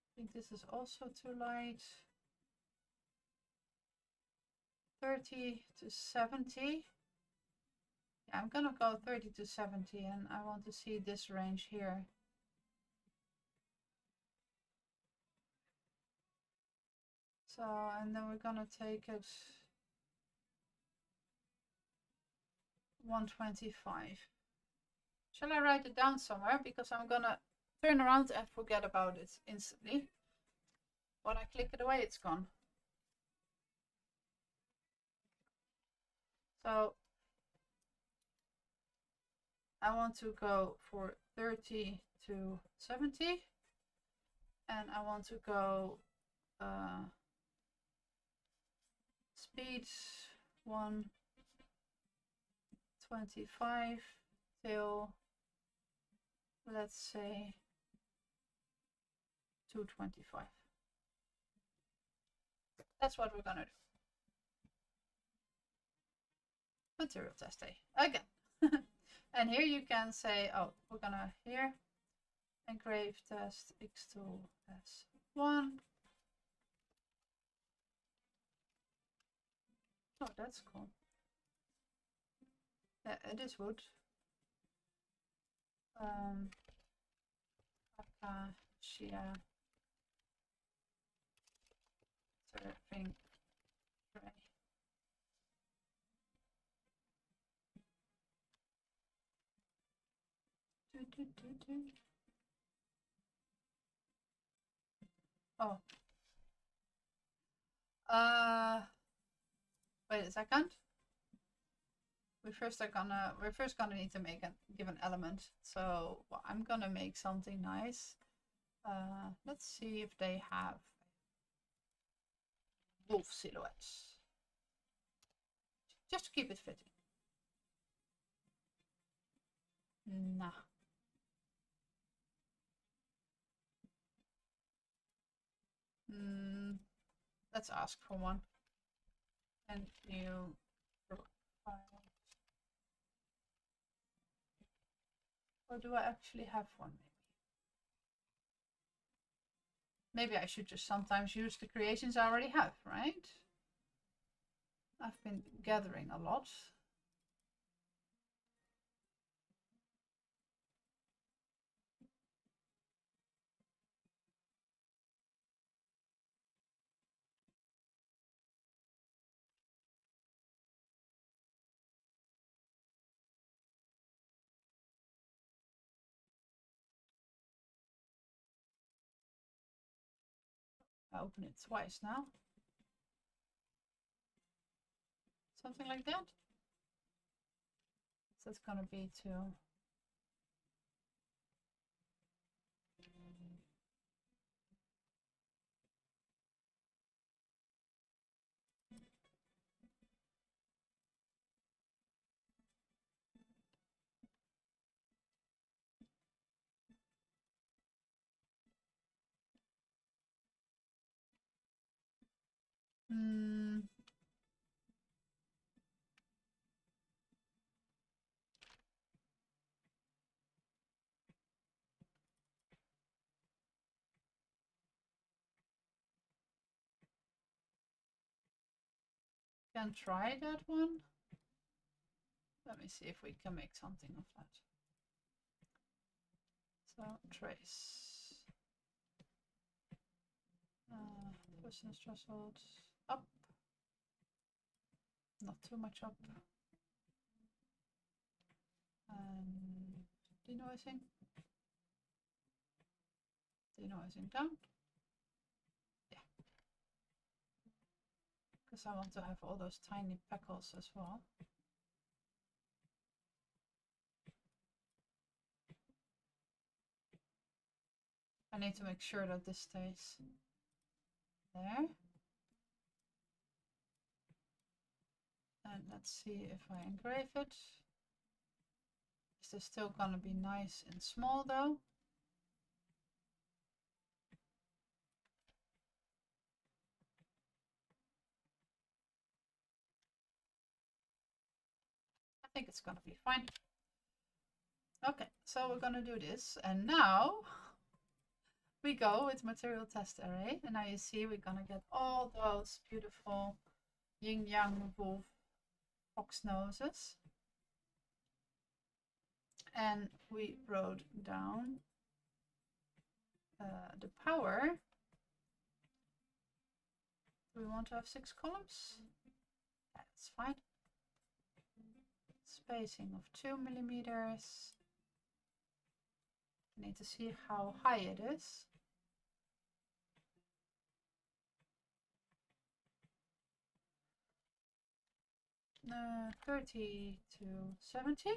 I think this is also too light. 30 to 70. Yeah, I'm gonna go 30 to 70, and I want to see this range here. So, and then we're gonna take it 125. Shall I write it down somewhere? Because I'm gonna turn around and forget about it instantly. When I click it away, it's gone. So I want to go for 30 to 70, and I want to go speed 125 till, let's say, 225. That's what we're gonna do. Material test A again. And here you can say, oh, we're gonna here engrave test xTool S1. Oh, that's cool. Yeah, it is wood. Acacia serving tray. Oh. Wait a second. We're first gonna need to give an element. So well, I'm gonna make something nice. Let's see if they have wolf silhouettes. Just to keep it fitting. Nah. Let's ask for one. And you provide. Or do I actually have one? Maybe I should just sometimes use the creations I already have, right? I've been gathering a lot. I open it twice now. Something like that. So it's gonna be two. Can try that one. Let me see if we can make something of that. So trace. Person's threshold up. Not too much up. Denoising. Denoising down. Yeah. Because I want to have all those tiny peckles as well. I need to make sure that this stays there. And let's see if I engrave it. Is this still gonna be nice and small though? I think it's gonna be fine. Okay, so we're gonna do this, and now we go with material test array, and now you see we're gonna get all those beautiful yin yang wolf fox noses. And we wrote down the power. Do we want to have 6 columns? That's fine. Spacing of 2 millimeters. I need to see how high it is. 30 to 70.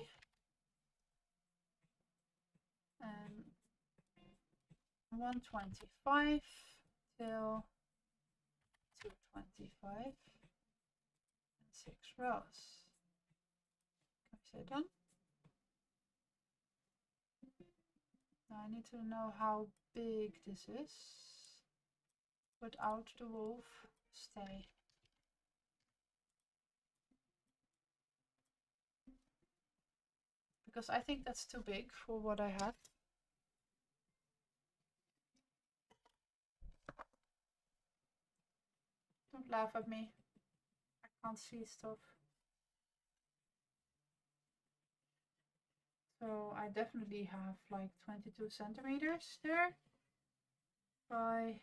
And 125 till 225 and 6 rows. Can we say done? Now I need to know how big this is without the wolf stay. Because I think that's too big for what I have. Don't laugh at me. I can't see stuff. So I definitely have like 22 centimeters there by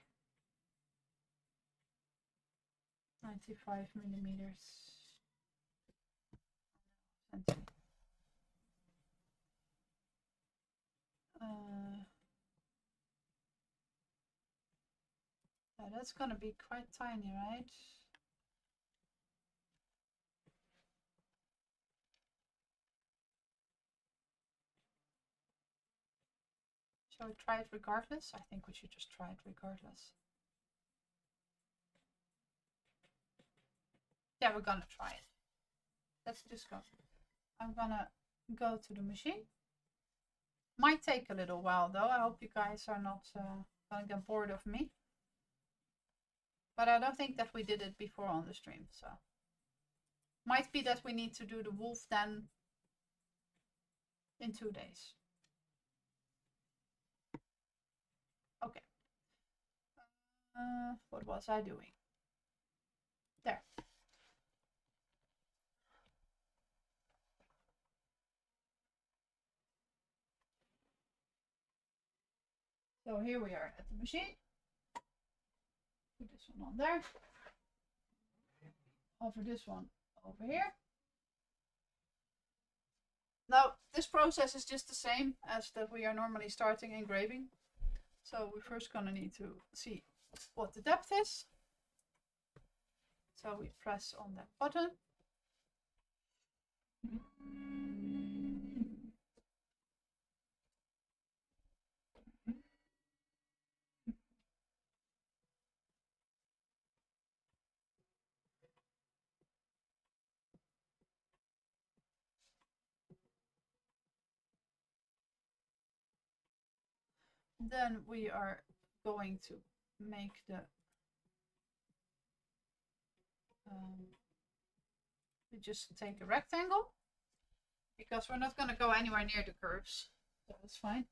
95 millimeters. Yeah, that's gonna be quite tiny, right? Shall we try it regardless? I think we should just try it regardless. Yeah, we're gonna try it. Let's just go. I'm gonna go to the machine. Might take a little while though. I hope you guys are not gonna get bored of me. But I don't think that we did it before on the stream, so. Might be that we need to do the wolf then in 2 days. Okay. What was I doing? There. So here we are at the machine. Put this one on there. Over this one over here. Now this process is just the same as that we are normally starting engraving. So we're first gonna need to see what the depth is. So we press on that button. Then we are going to make the we just take a rectangle because we're not going to go anywhere near the curves, so that's fine.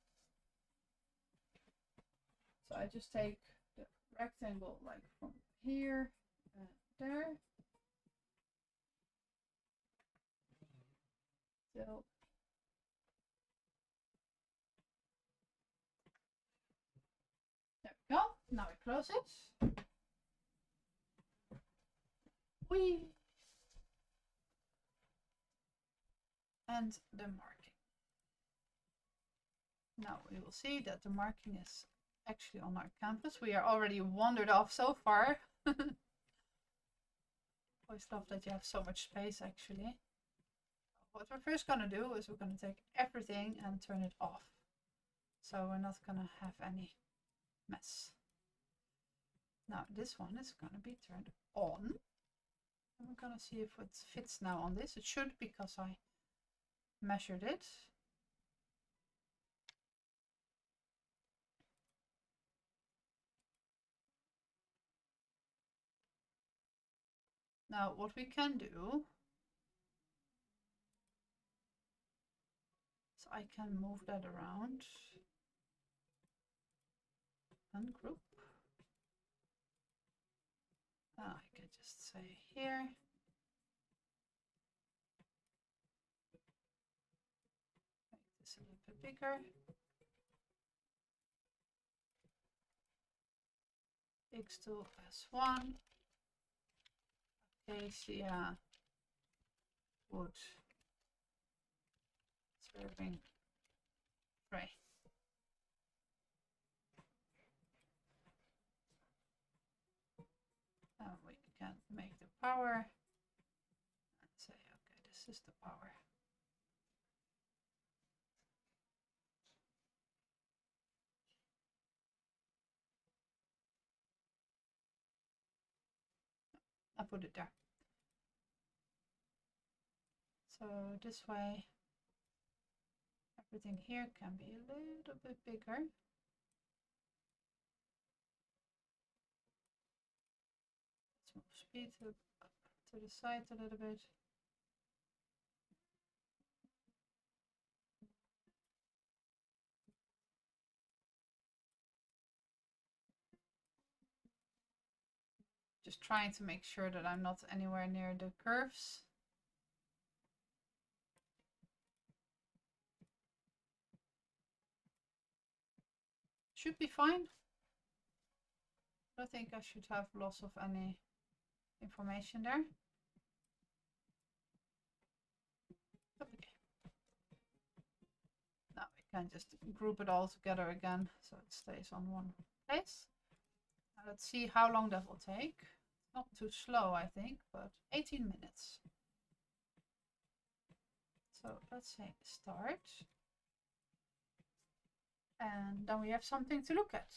So I just take the rectangle like from here and there till there we go. Now we close it. And the marking. Now we will see that the marking is actually on our canvas. We are already wandered off so far. Always love that you have so much space actually. What we're first going to do is we're going to take everything and turn it off. So we're not going to have any mess. Now this one is going to be turned on. And we're going to see if it fits now on this. It should, because I measured it. Now what we can do, so I can move that around. Ungroup. I can just say here. Make this a little bit bigger. xTool S1. Acacia wood serving tray. And we can make the power and say, okay, this is the power. I put it there. So this way, everything here can be a little bit bigger. Let's move speed up to the side a little bit. Just trying to make sure that I'm not anywhere near the curves. Should be fine. I don't think I should have loss of any information there. Okay. Now we can just group it all together again so it stays on one place. Now let's see how long that will take. Not too slow, I think, but 18 minutes. So let's say start. And then we have something to look at.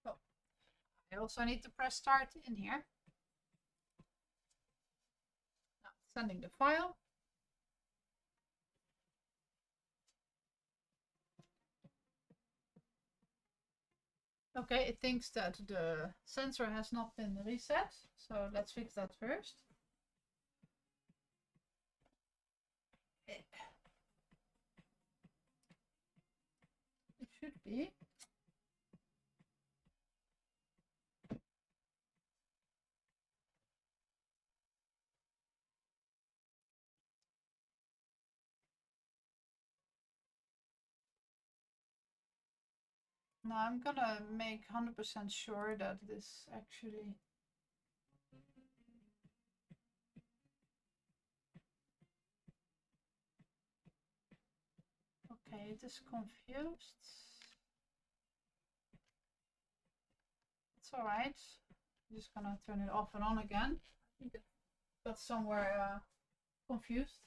So I also need to press start in here. Now sending the file. Okay, it thinks that the sensor has not been reset, so let's fix that first. It should be. Now I'm gonna make 100% sure that this actually okay, it is confused. It's alright. I'm just gonna turn it off and on again. I think it got somewhere confused.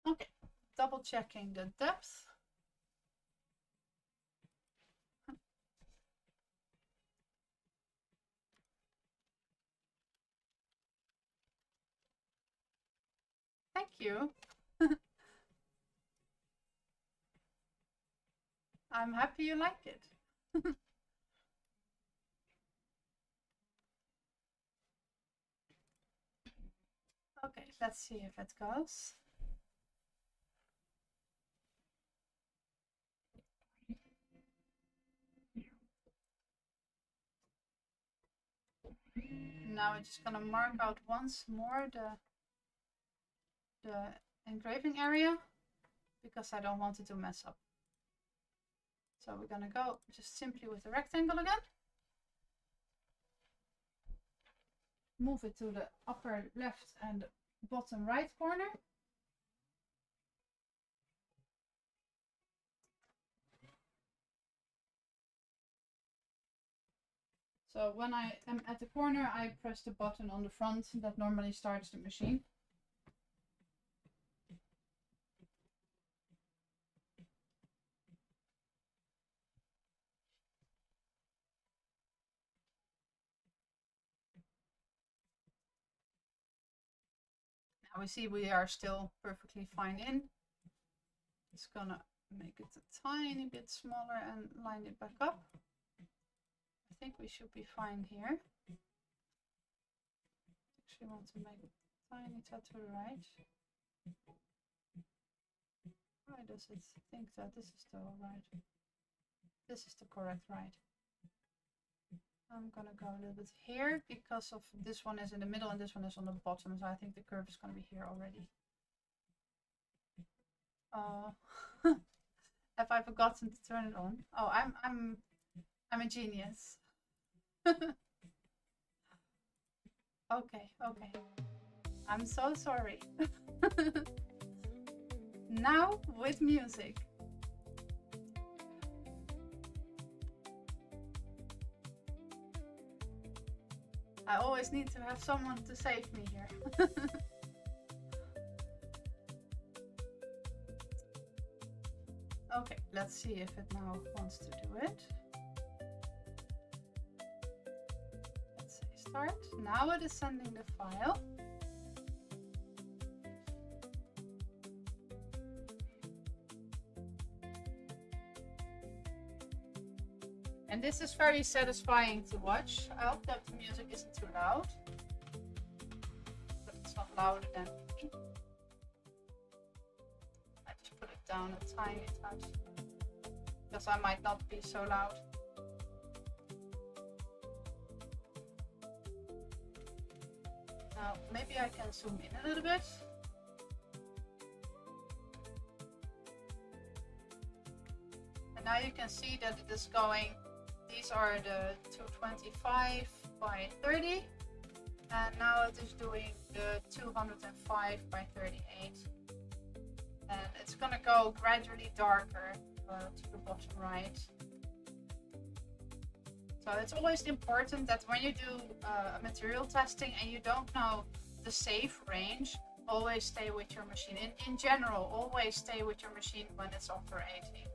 Okay, double checking the depth. Thank you. I'm happy you like it. Let's see if it goes. Now we're just gonna mark out once more the engraving area, because I don't want it to mess up. So we're gonna go just simply with the rectangle again. Move it to the upper left and bottom right corner. So when I am at the corner, I press the button on the front that normally starts the machine. Now we see we are still perfectly fine in. Just gonna make it a tiny bit smaller and line it back up. I think we should be fine here. Actually want to make a tiny tad to the right. Why does it think that this is the right? This is the correct right. I'm gonna go a little bit here because of this one is in the middle and this one is on the bottom, so I think the curve is gonna be here already. Oh, have I forgotten to turn it on? Oh, I'm a genius. Okay. I'm so sorry. Now with music. I always need to have someone to save me here. Okay, let's see if it now wants to do it. Let's say start. Now it is sending the file. And this is very satisfying to watch. I hope that the music isn't too loud. But it's not louder than me. I just put it down a tiny touch. Because I might not be so loud. Now, maybe I can zoom in a little bit. And now you can see that it is going. These are the 225 by 30, and now it is doing the 205 by 38, and it's gonna go gradually darker to the bottom right. So it's always important that when you do material testing and you don't know the safe range, always stay with your machine. In general, always stay with your machine when it's operating.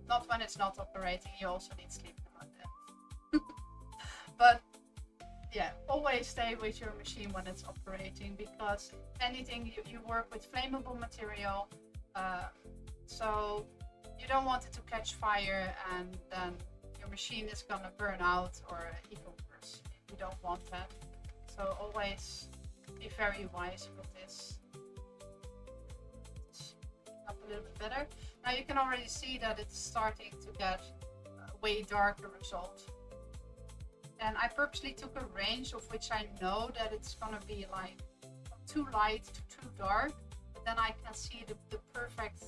Not when it's not operating, you also need sleep like that. But yeah, always stay with your machine when it's operating, because anything you work with flammable material, so you don't want it to catch fire and then your machine is gonna burn out, or even worse. You don't want that. So always be very wise with this. Up a little bit better. Now you can already see that it's starting to get a way darker result. And I purposely took a range of which I know that it's gonna be like too light to too dark, but then I can see the perfect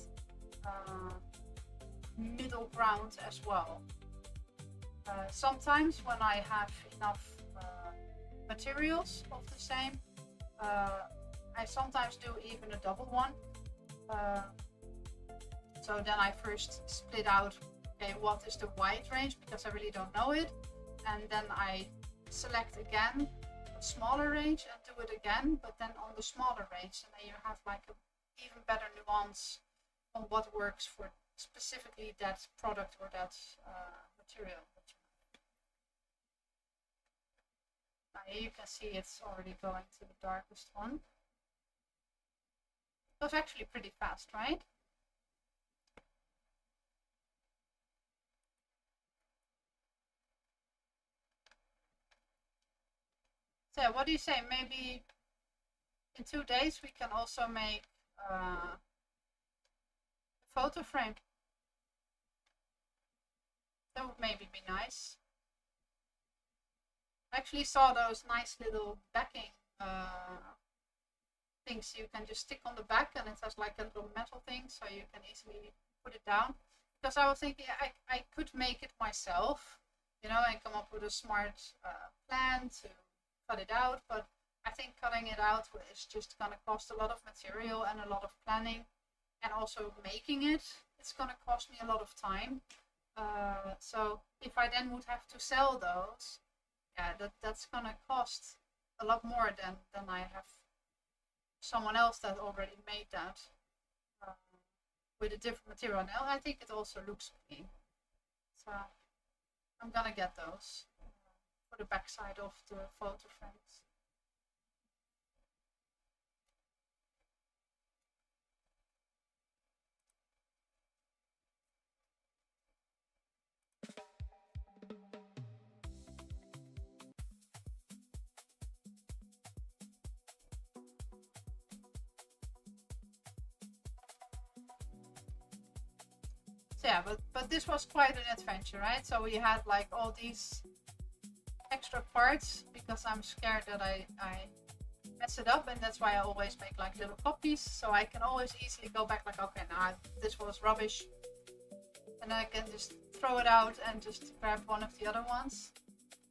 middle ground as well. Sometimes when I have enough materials of the same, I sometimes do even a double one. So then I first split out, okay, what is the wide range, because I really don't know it. And then I select again a smaller range and do it again, but then on the smaller range. And then you have like an even better nuance on what works for specifically that product or that material. Now here you can see it's already going to the darkest one. It was actually pretty fast, right? So what do you say? Maybe in 2 days we can also make a photo frame. That would maybe be nice. I actually saw those nice little backing things you can just stick on the back, and it has like a little metal thing so you can easily put it down. Because I was thinking I could make it myself, you know, and come up with a smart plan to cut it out, but I think cutting it out is just going to cost a lot of material and a lot of planning, and also making it, it's going to cost me a lot of time. So if I then would have to sell those, yeah, that's going to cost a lot more than I have someone else that already made that with a different material. Now I think it also looks clean, so I'm gonna get those for the backside of the photo frames. So yeah, but this was quite an adventure, right? So we had like all these extra parts because I'm scared that I mess it up, and that's why I always make like little copies, so I can always easily go back like, okay, now this was rubbish, and I can just throw it out and just grab one of the other ones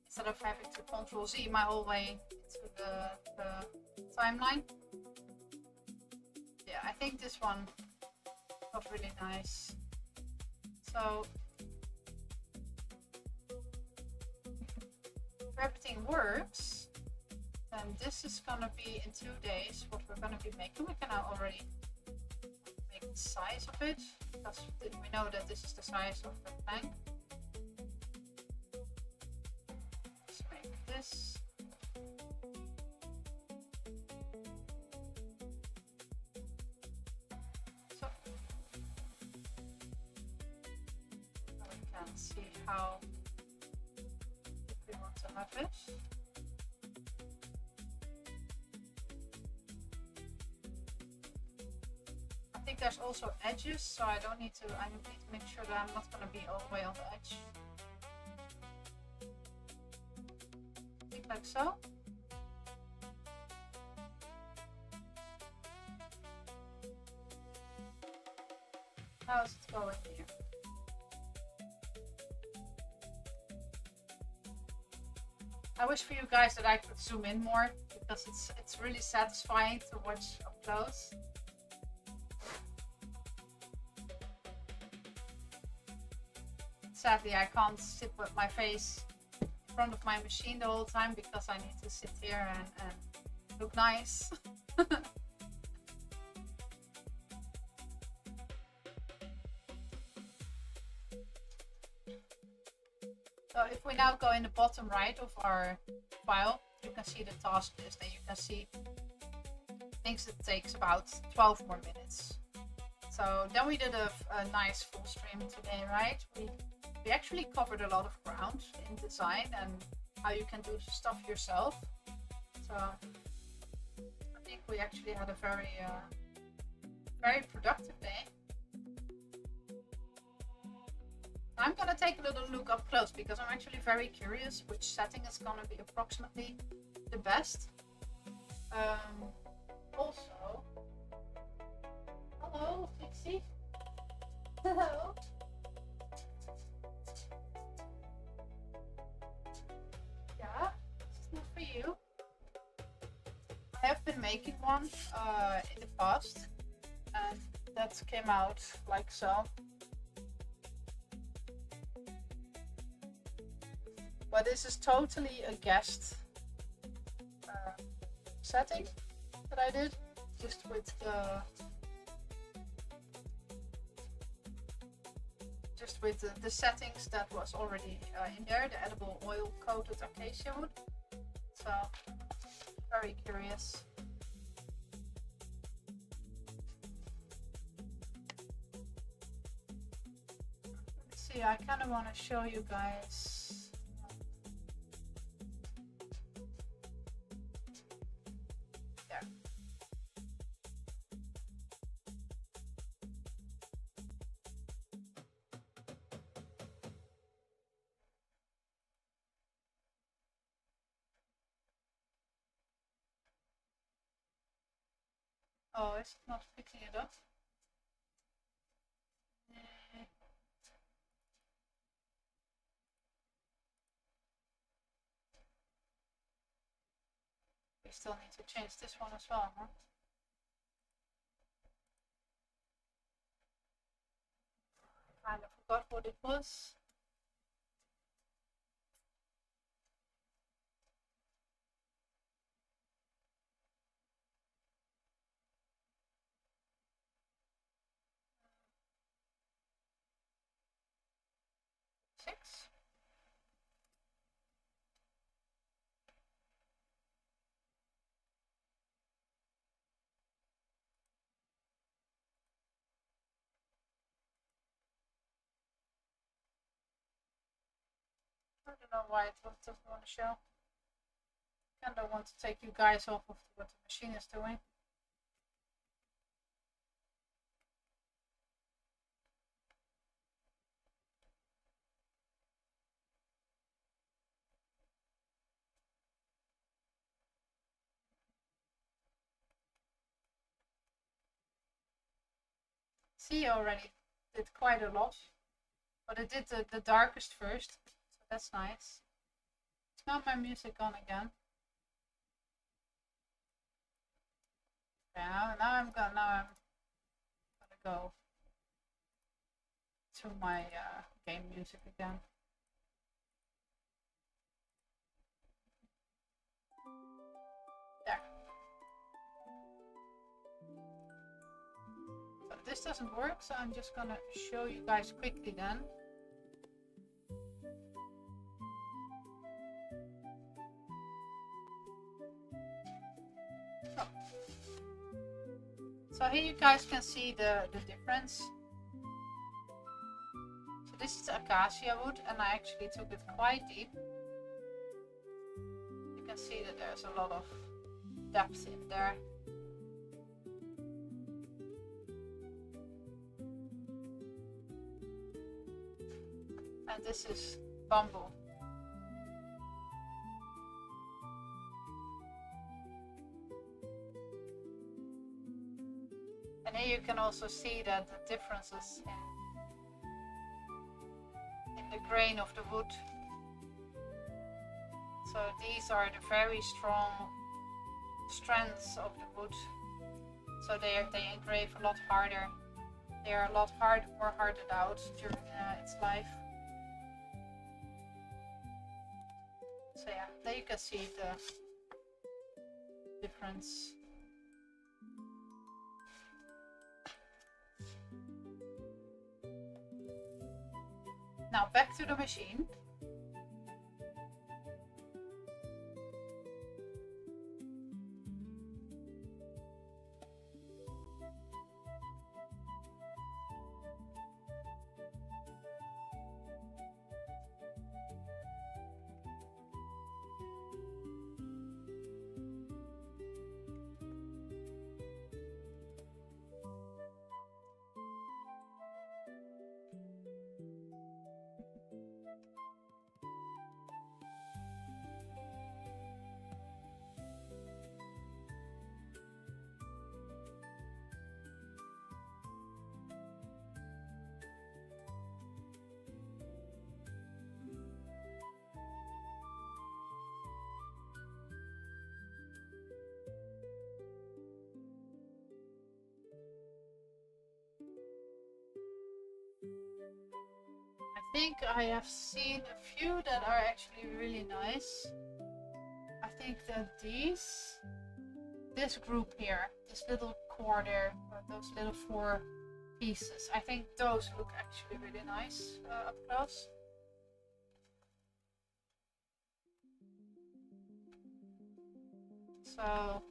instead of having to Control Z my whole way into the timeline. Yeah, I think this one got really nice. So if everything works, then this is gonna be in 2 days what we're gonna be making. We can now already make the size of it, because we know that this is the size of the plank. Let's make this. So we can see how we want to have it. I think there's also edges, so I need to make sure that I'm not going to be all the way on the edge. I think like so. How is it going here? I wish for you guys that I could zoom in more, because it's really satisfying to watch up close. Sadly, I can't sit with my face in front of my machine the whole time because I need to sit here and look nice. So if we now go in the bottom right of our file, you can see the task list, and you can see things that takes about 12 more minutes. So then we did a nice full stream today, right? We actually covered a lot of ground in design and how you can do stuff yourself. So I think we actually had a very productive day. I'm gonna take a little look up close because I'm actually very curious which setting is gonna be approximately the best. Also, hello, Pixie. Hello. Yeah, this is not for you. I have been making one in the past, and that came out like so. But this is totally a guest setting that I did, just with the settings that was already in there, the edible oil coated acacia wood. So very curious. Let's see, I kind of want to show you guys. Oh, is it not picking it up? We still need to change this one as well, huh? Kind of forgot what it was. Six. I don't know why it doesn't want to show. I don't want to take you guys off of what the machine is doing. See, already did quite a lot, but it did the darkest first, so that's nice. It's got my music on again. Yeah, now I'm gonna go to my game music again. There. So this doesn't work, so I'm just gonna show you guys quickly then. So here you guys can see the difference. So this is acacia wood, and I actually took it quite deep. You can see that there's a lot of depth in there. And this is bamboo. And here you can also see that the differences in the grain of the wood. So these are the very strong strands of the wood. So they engrave a lot harder. They are a lot more hardened out during its life. So yeah, there you can see the difference. Now back to the machine. I think I have seen a few that are actually really nice. I think that this group here, this little core there, those little 4 pieces, I think those look actually really nice up close. So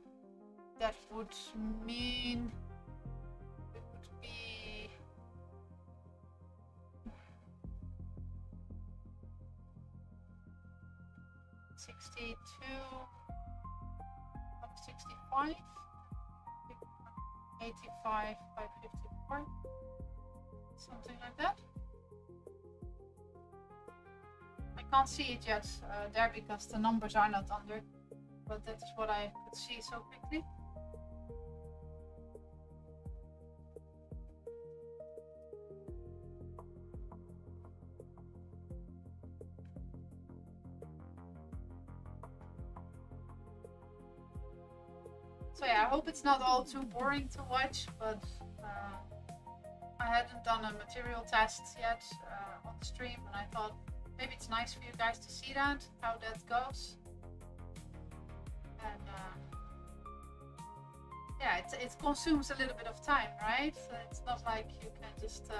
that would mean it would be 62, 65, 85 by 54, something like that. I can't see it yet there because the numbers are not under, but that is what I could see so quickly. So yeah, I hope it's not all too boring to watch, but I hadn't done a material test yet on the stream, and I thought maybe it's nice for you guys to see that, how that goes. And yeah, it consumes a little bit of time, right? So it's not like you can just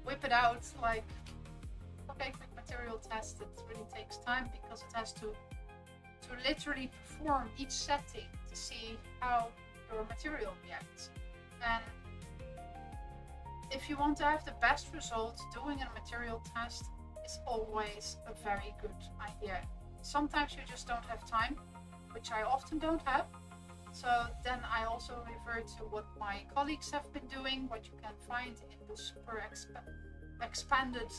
whip it out like, okay, quick material test. It really takes time because it has to literally perform each setting to see how your material reacts. And if you want to have the best results, doing a material test is always a very good idea. Sometimes you just don't have time, which I often don't have. So then I also refer to what my colleagues have been doing, what you can find in the super expanded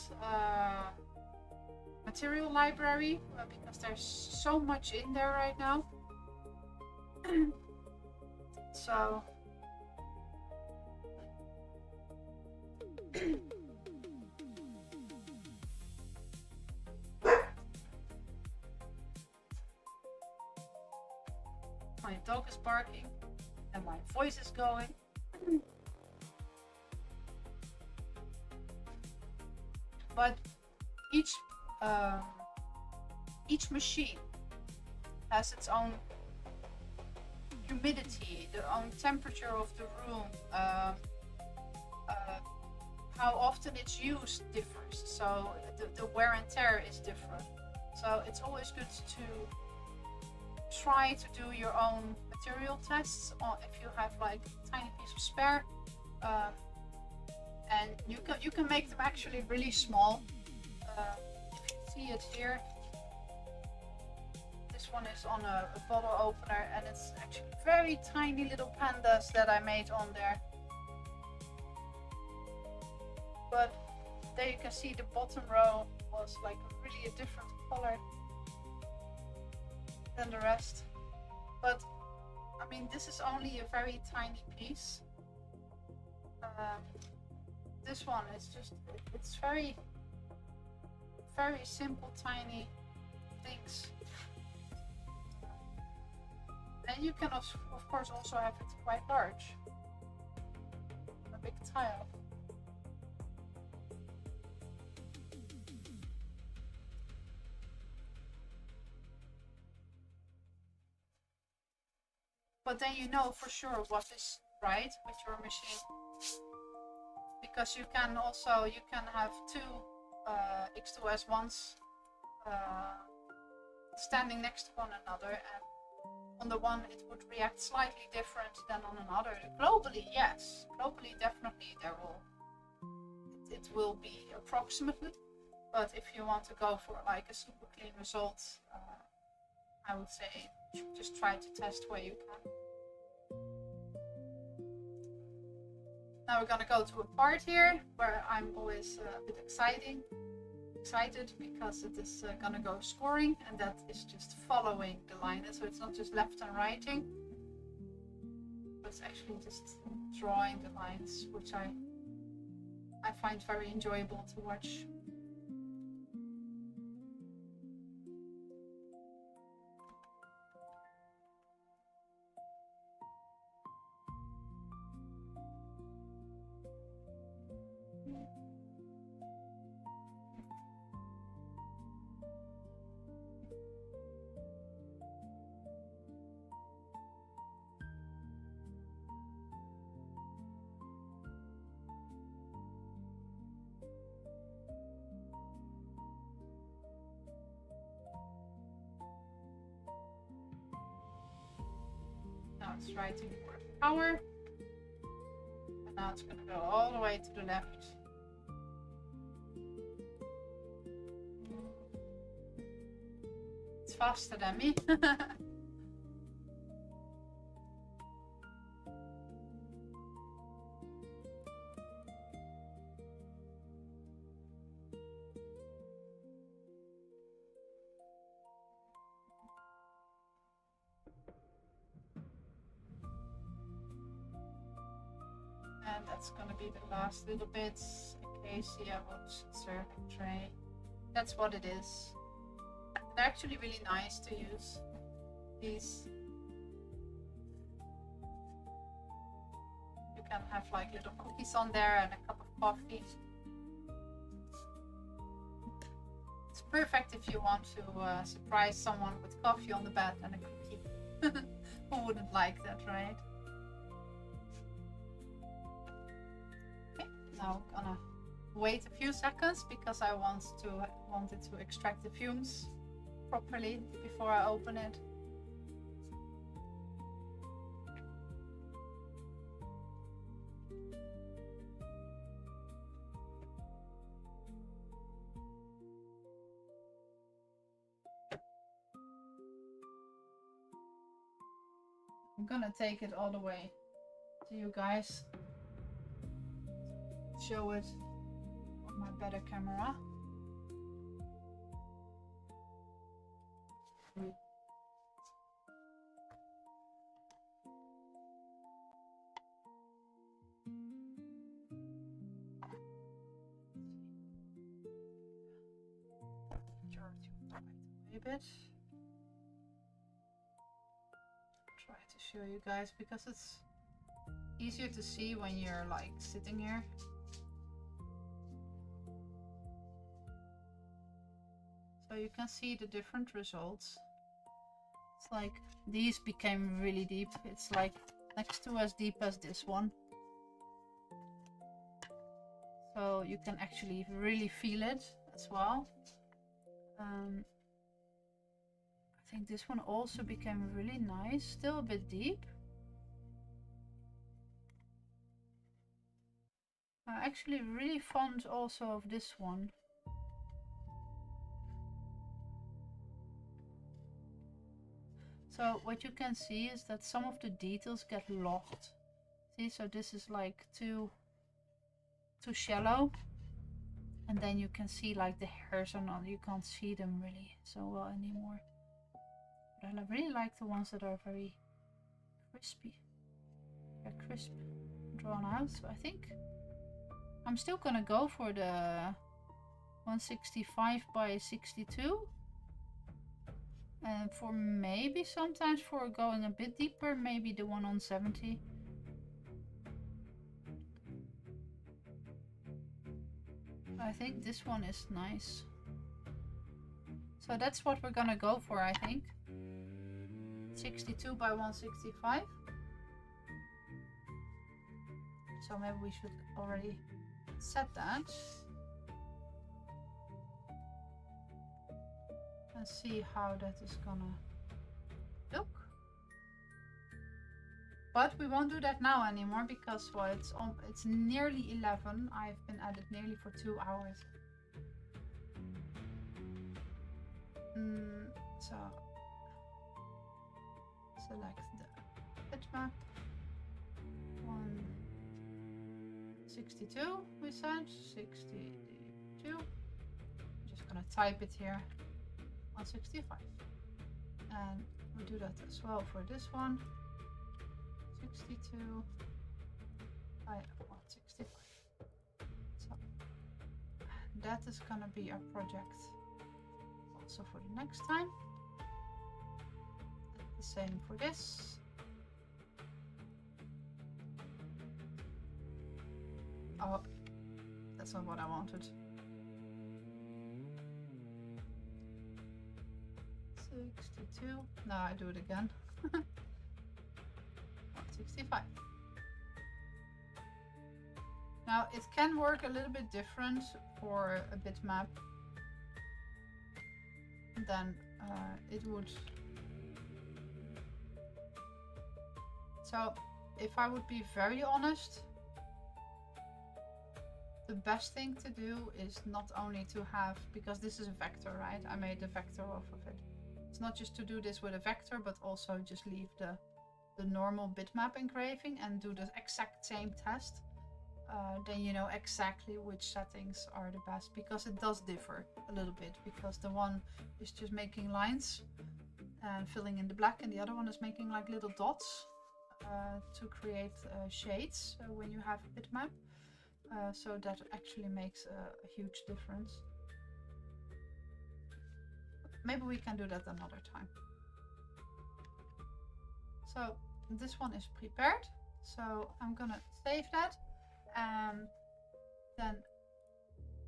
material library, because there's so much in there right now. So my dog is barking and my voice is going. But each machine has its own humidity, the own temperature of the room, how often it's used differs, so the wear and tear is different. So it's always good to try to do your own material tests if you have like a tiny piece of spare, and you can make them actually really small. If you see it here, this one is on a bottle opener, and it's actually very tiny little pandas that I made on there. But there you can see the bottom row was like really a different color than the rest. But I mean, this is only a very tiny piece. This one is just, it's very simple, tiny things. And you can of course also have it quite large, a big tile. But then you know for sure what is right with your machine, because you can have two X2S1s standing next to one another, and on the one it would react slightly different than on another. Globally, yes, globally definitely it will be approximately, but if you want to go for like a super clean result, I would say just try to test where you can. Now we're gonna go to a part here where I'm always a bit excited because it is gonna go scoring, and that is just following the line. So it's not just left and righting, but it's actually just drawing the lines, which I find very enjoyable to watch. Now it's writing for power, and now it's going to go all the way to the left. It's faster than me. And that's gonna be the last little bits. Acacia wood serving tray. That's what it is. They're actually really nice to use, these can have like little cookies on there and a cup of coffee. It's perfect if you want to surprise someone with coffee on the bed and a cookie. Who wouldn't like that, right? Okay, now I'm gonna wait a few seconds because I wanted to extract the fumes properly before I open it. I'm gonna take it all the way to you guys. Show it on my better camera. A bit. Try to show you guys because it's easier to see when you're like sitting here. So you can see the different results. It's like these became really deep. It's like next to as deep as this one. So you can actually really feel it as well. I think this one also became really nice, still a bit deep. I'm actually really fond also of this one. So what you can see is that some of the details get lost. See, so this is like too shallow. And then you can see like the hairs are not, you can't see them really so well anymore. But I really like the ones that are very crispy. Very crisp, drawn out. So I think I'm still gonna go for the 165 by 62. And for maybe sometimes for going a bit deeper, maybe the one on 70. I think this one is nice. So that's what we're gonna go for, I think. 62 by 165. So maybe we should already set that. And see how that is gonna look. But we won't do that now anymore because well, it's nearly 11. I've been at it nearly for 2 hours. So select the bitmap. 162 we said. 62. I'm just gonna type it here. 165. And we do that as well for this one. 62 by 165. So that is gonna be our project also for the next time. The same for this. Oh, that's not what I wanted. 62. Now I do it again. 165. Now it can work a little bit different for a bitmap than it would. So if I would be very honest, the best thing to do is not only to have, because this is a vector, right? I made a vector off of it. It's not just to do this with a vector, but also just leave the normal bitmap engraving and do the exact same test. Then you know exactly which settings are the best, because it does differ a little bit, because the one is just making lines and filling in the black, and the other one is making like little dots to create shades when you have a bitmap. So that actually makes a huge difference. Maybe we can do that another time. So this one is prepared. So I'm gonna save that, and then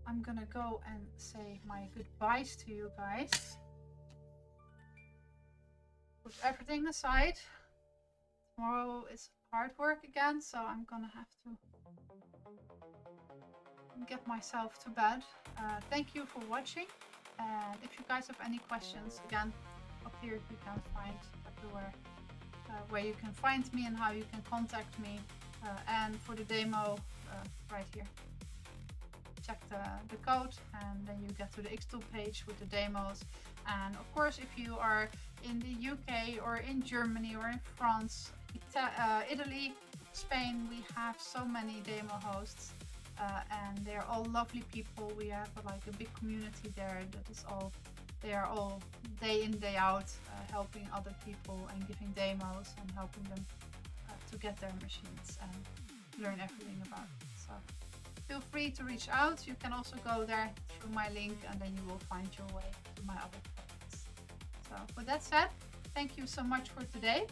I'm gonna go and say my goodbyes to you guys. Put everything aside. Tomorrow is hard work again, so I'm gonna have to get myself to bed. Thank you for watching, and if you guys have any questions, again, up here you can find everywhere where you can find me and how you can contact me, and for the demo, right here. Check the code and then you get to the xTool page with the demos. And of course, if you are in the UK or in Germany or in France, Italy, Spain, we have so many demo hosts, and they're all lovely people. We have like a big community there that is all, they are all day in, day out, helping other people and giving demos and helping them to get their machines and learn everything about it. So feel free to reach out. You can also go there through my link and then you will find your way to my other products. So with that said, thank you so much for today.